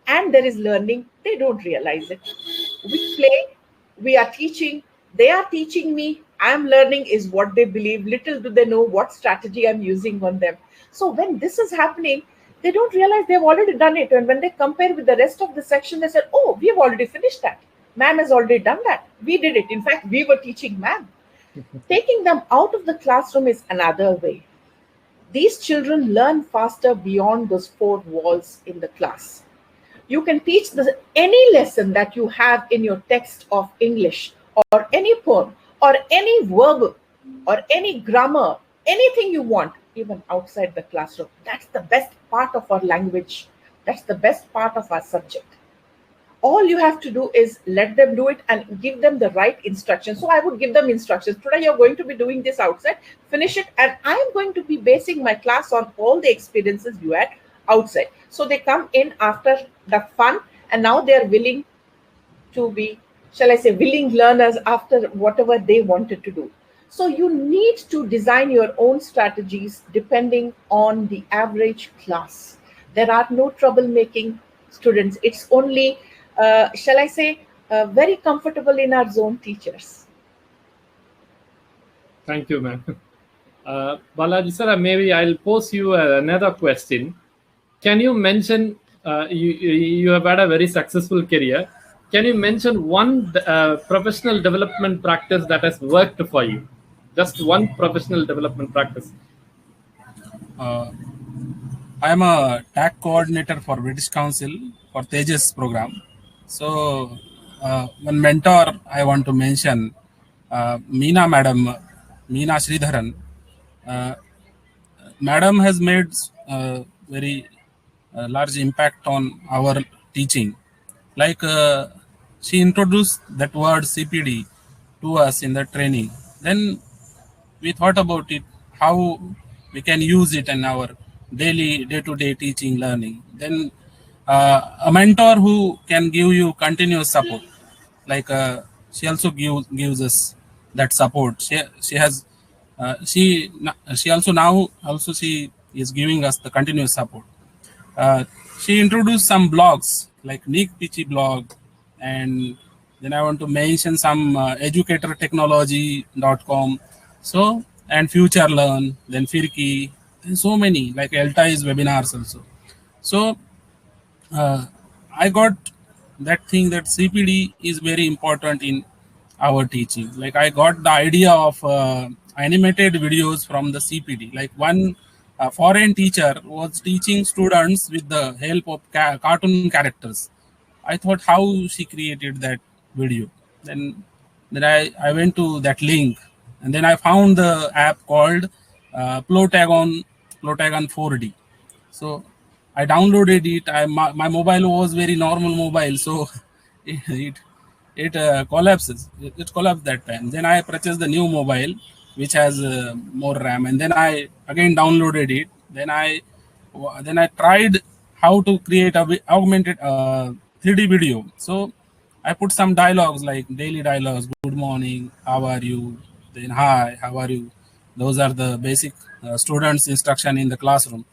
and there is learning. They don't realize it. We play, we are teaching, they are teaching me, I'm learning is what they believe. Little do they know what strategy I'm using on them. So when this is happening, they don't realize they've already done it. And when they compare with the rest of the section, they said, oh, we have already finished that. Ma'am has already done that. We did it. In fact, we were teaching ma'am. Taking them out of the classroom is another way. These children learn faster beyond those 4 walls in the class. You can teach any lesson that you have in your text of English or any poem or any verb or any grammar, anything you want, even outside the classroom. That's the best part of our language. That's the best part of our subject. All you have to do is let them do it and give them the right instructions. So I would give them instructions. Today you're going to be doing this outside, finish it, and I am going to be basing my class on all the experiences you had outside. So they come in after the fun, and now they are willing to be, shall I say, willing learners after whatever they wanted to do. So you need to design your own strategies depending on the average class. There are no troublemaking students. It's only shall I say, very comfortable in our zone teachers. Thank you, ma'am. Balaji sir, maybe I'll pose you another question. Can you mention, you have had a very successful career. Can you mention one professional development practice that has worked for you? Just one professional development practice. Uh, I am a TAC coordinator for British Council for Tejas program. So, one mentor I want to mention, Meena Madam, Meena Sridharan. Uh, Madam has made very large impact on our teaching. Like she introduced that word CPD to us in the training. Then we thought about it, how we can use it in our daily day-to-day teaching learning. Then a mentor who can give you continuous support, like she also gives us that support. She has she also now also she is giving us the continuous support. uh, she introduced some blogs like Nick Pichi blog, and then I want to mention some educatortechnology.com. So, and Future Learn, then Firki, and so many like ELTAI's webinars also. So, uh, I got that thing that CPD is very important in our teaching. Like I got the idea of animated videos from the CPD. Like one foreign teacher was teaching students with the help of cartoon characters. I thought how she created that video. Then I went to that link, and then I found the app called Plotagon 4D. So I downloaded it. My mobile was very normal mobile, so it it collapses. It collapsed that time. Then I purchased the new mobile, which has more RAM, and then I again downloaded it. Then I tried how to create a augmented 3D video. So I put some dialogues like daily dialogues. Good morning. How are you? Then hi. How are you? Those are the basic students' instruction in the classroom.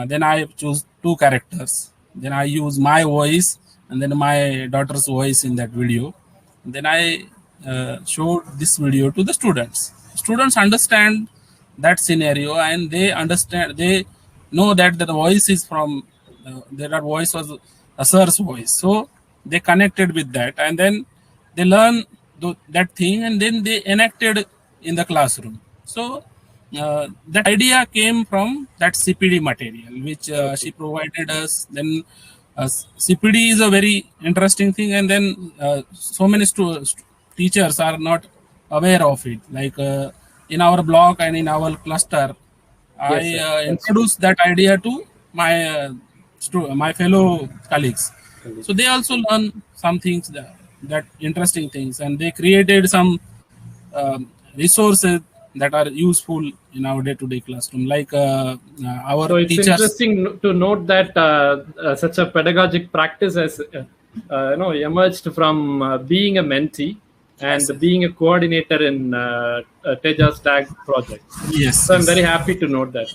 Then I choose two characters. Then I use my voice and then my daughter's voice in that video. Then I showed this video to the students. Students understand that scenario, and they understand, they know that the voice is from their voice was a sir's voice. So they connected with that, and then they learn that thing, and then they enacted in the classroom. So that idea came from that CPD material which she provided us. Then CPD is a very interesting thing, and then so many teachers are not aware of it. Like in our block and in our cluster, Yes, I sir. introduced that idea to my my fellow colleagues. So they also learn some things that interesting things, and they created some resources that are useful in our day-to-day classroom. Like our So it's teachers. interesting to note that such a pedagogic practice has emerged from being a mentee and Yes, being a coordinator in Teja's tag project. yes, So I'm very yes. happy to note that,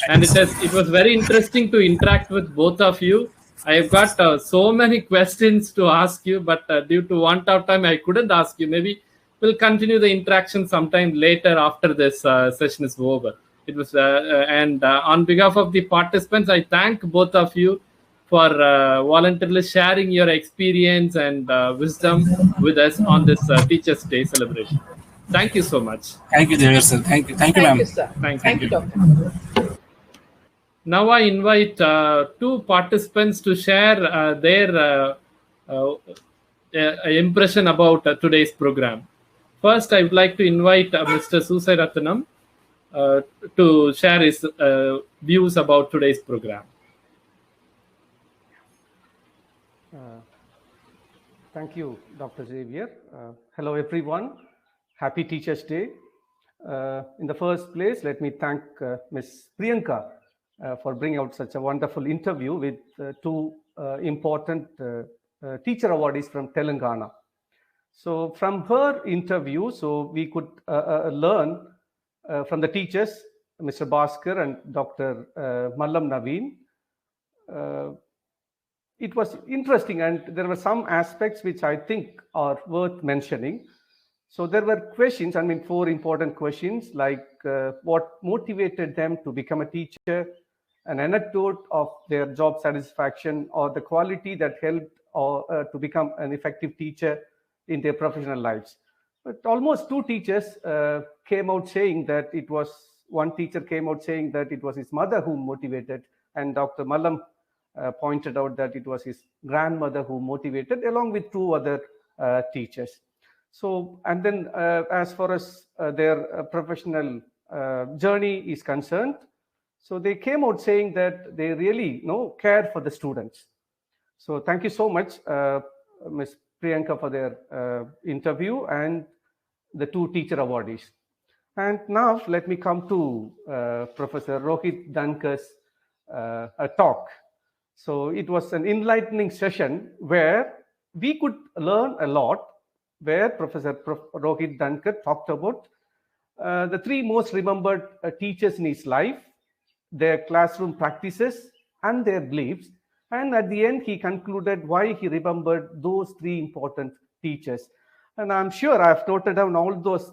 and Thanks. it was very interesting to interact with both of you. I've got so many questions to ask you, but due to want of time, I couldn't ask you. Maybe we'll continue the interaction sometime later after this session is over. It was and on behalf of the participants, I thank both of you for voluntarily sharing your experience and wisdom with us on this Teachers' Day celebration. Thank you so much. Thank you, Devar sir. Thank you, Thank you, ma'am. sir. Thank Thank you. you, Doctor. Now I invite two participants to share their impression about today's program. First, I would like to invite Mr. Susai Ratnam to share his views about today's program. Thank you, Dr. Xavier. Hello, everyone. Happy Teachers' Day. In the first place, let me thank Ms. Priyanka for bringing out such a wonderful interview with two important teacher awardees from Telangana. So from her interview, so we could learn from the teachers, Mr. Bhaskar and Dr. Mallam Naveen. It was interesting, and there were some aspects which I think are worth mentioning. So there were questions, 4 important questions, like what motivated them to become a teacher, an anecdote of their job satisfaction, or the quality that helped to become an effective teacher in their professional lives. But almost 2 teachers came out saying that it was, one teacher came out saying that it was his mother who motivated, and Dr. Mallam pointed out that it was his grandmother who motivated, along with 2 other teachers. So, and then as far as their professional journey is concerned, so they came out saying that they really care for the students. So thank you so much, Ms. Priyanka, for their interview and the 2 teacher awardees. And now let me come to Professor Rohit Dankar's talk. So it was an enlightening session where we could learn a lot, where Professor Rohit Dankar talked about the 3 most remembered teachers in his life, their classroom practices and their beliefs. And at the end, he concluded why he remembered those 3 important teachers. And I'm sure I've noted down all those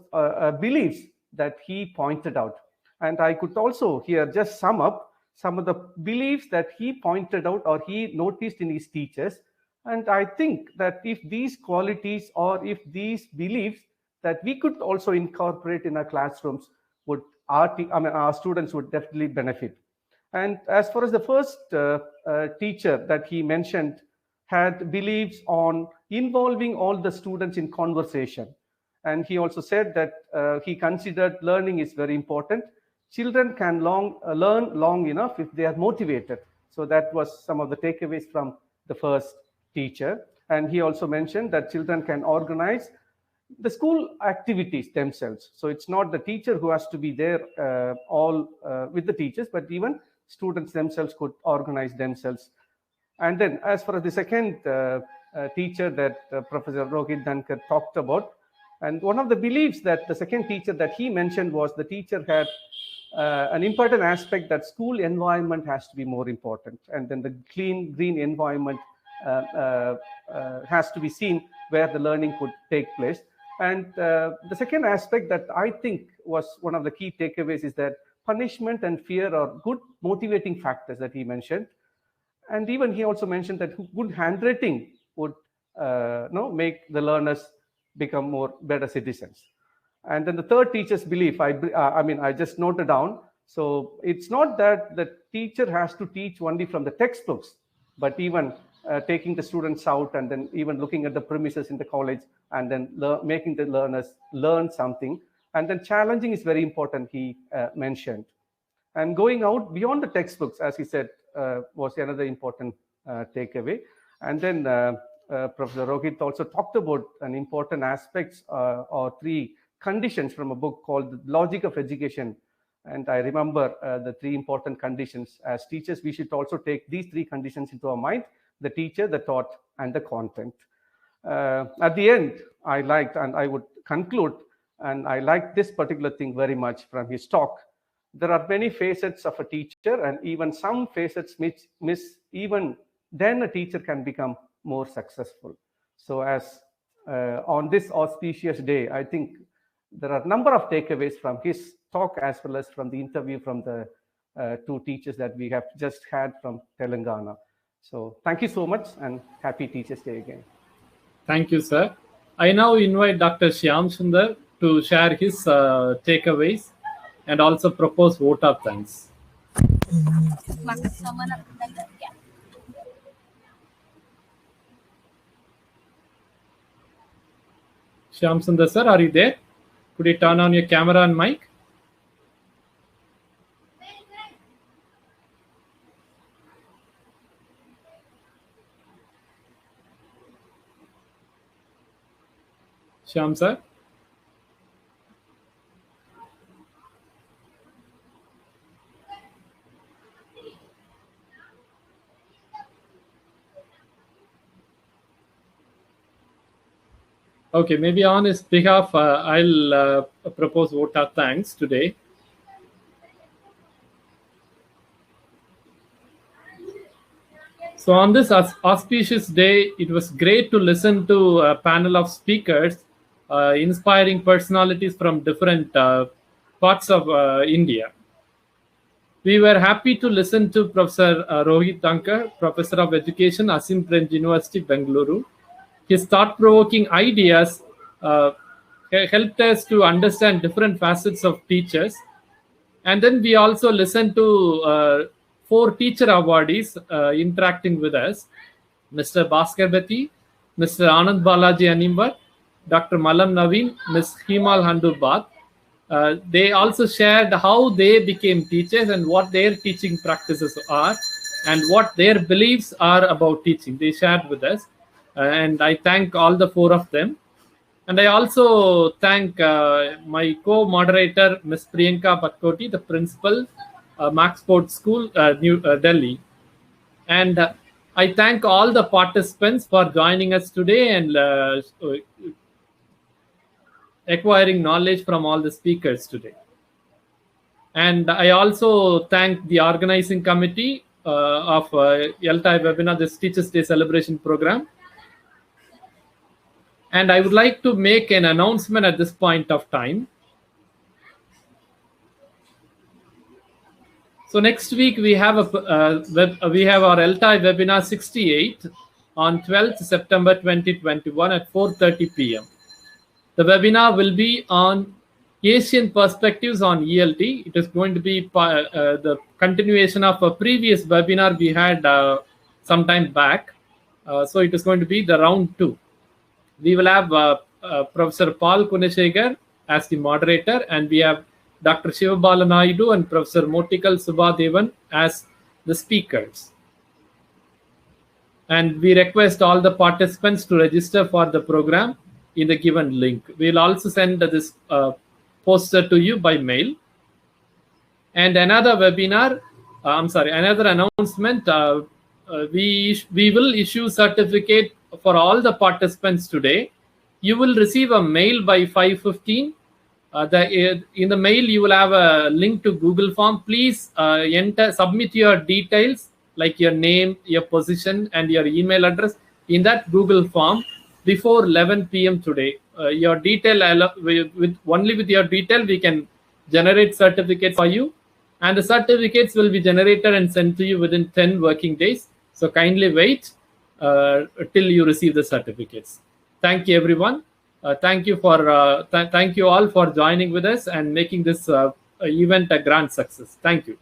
beliefs that he pointed out. And I could also here just sum up some of the beliefs that he pointed out or he noticed in his teachers. And I think that if these qualities or if these beliefs that we could also incorporate in our classrooms, would our students would definitely benefit. And as far as the first teacher that he mentioned had beliefs on involving all the students in conversation. And he also said that he considered learning is very important. Children can learn long enough if they are motivated. So that was some of the takeaways from the first teacher. And he also mentioned that children can organize the school activities themselves. So it's not the teacher who has to be there all with the teachers, but even students themselves could organize themselves. And then as far as the second teacher that Professor Rohit Dankar talked about, and one of the beliefs that the second teacher that he mentioned was the teacher had an important aspect that school environment has to be more important. And then the clean, green environment has to be seen where the learning could take place. And the second aspect that I think was one of the key takeaways is that punishment and fear are good motivating factors that he mentioned. And even he also mentioned that good handwriting would make the learners become better citizens. And then the third teacher's belief, I just noted down. So it's not that the teacher has to teach only from the textbooks, but even taking the students out and then even looking at the premises in the college and then making the learners learn something. And then challenging is very important, he mentioned. And going out beyond the textbooks, as he said, was another important takeaway. And then Professor Rohit also talked about an important aspects or 3 conditions from a book called The Logic of Education. And I remember the 3 important conditions. As teachers, we should also take these 3 conditions into our mind: the teacher, the taught, and the content. At the end, I liked, and I would conclude, and I liked this particular thing very much from his talk. There are many facets of a teacher, and even some facets miss even then a teacher can become more successful. So as on this auspicious day, I think there are a number of takeaways from his talk as well as from the interview from the 2 teachers that we have just had from Telangana. So thank you so much and happy Teachers Day again. Thank you, sir. I now invite Dr. Shyam Sundar to share his takeaways and also propose vote of thanks. Shyam Sundar, sir, are you there? Could you turn on your camera and mic? Shyam, sir? Okay, maybe on his behalf, I'll propose vote of thanks today. So on this auspicious day, it was great to listen to a panel of speakers inspiring personalities from different parts of India. We were happy to listen to Professor Rohit Tankar, Professor of Education, Asim Prem University, Bengaluru. His thought-provoking ideas helped us to understand different facets of teachers. And then we also listened to 4 teacher awardees interacting with us: Mr. Bhaskar Beti, Mr. Anand Balaji Animbar, Dr. Malam Naveen, Ms. Himal Handurbat. They also shared how they became teachers and what their teaching practices are and what their beliefs are about teaching. They shared with us, and I thank all the 4 of them. And I also thank my co-moderator, Ms. Priyanka Patkoti, the principal, Max Sports School, New Delhi. And I thank all the participants for joining us today and acquiring knowledge from all the speakers today. And I also thank the organizing committee of ELTAI webinar, this Teachers Day celebration program. And I would like to make an announcement at this point of time. So next week we have our ELTAI webinar 68 on 12th September 2021 at 4:30 p.m. The webinar will be on Asian perspectives on ELT. It is going to be the continuation of a previous webinar we had some time back. So it is going to be the round 2. We will have Professor Paul Kuneshegar as the moderator, and we have Dr. Shivabala Naidu and Professor Motikal Subhadevan as the speakers. And we request all the participants to register for the program in the given link. We'll also send this poster to you by mail. And another webinar, another announcement, we will issue certificate for all the participants today. You will receive a mail by 5:15. In the mail, you will have a link to Google form. Please submit your details like your name, your position, and your email address in that Google form before 11 p.m. today. Your detail, only with your detail, we can generate certificates for you. And the certificates will be generated and sent to you within 10 working days. So kindly wait till you receive the certificates. Thank you, everyone. Thank you all for joining with us and making this event a grand success. Thank you.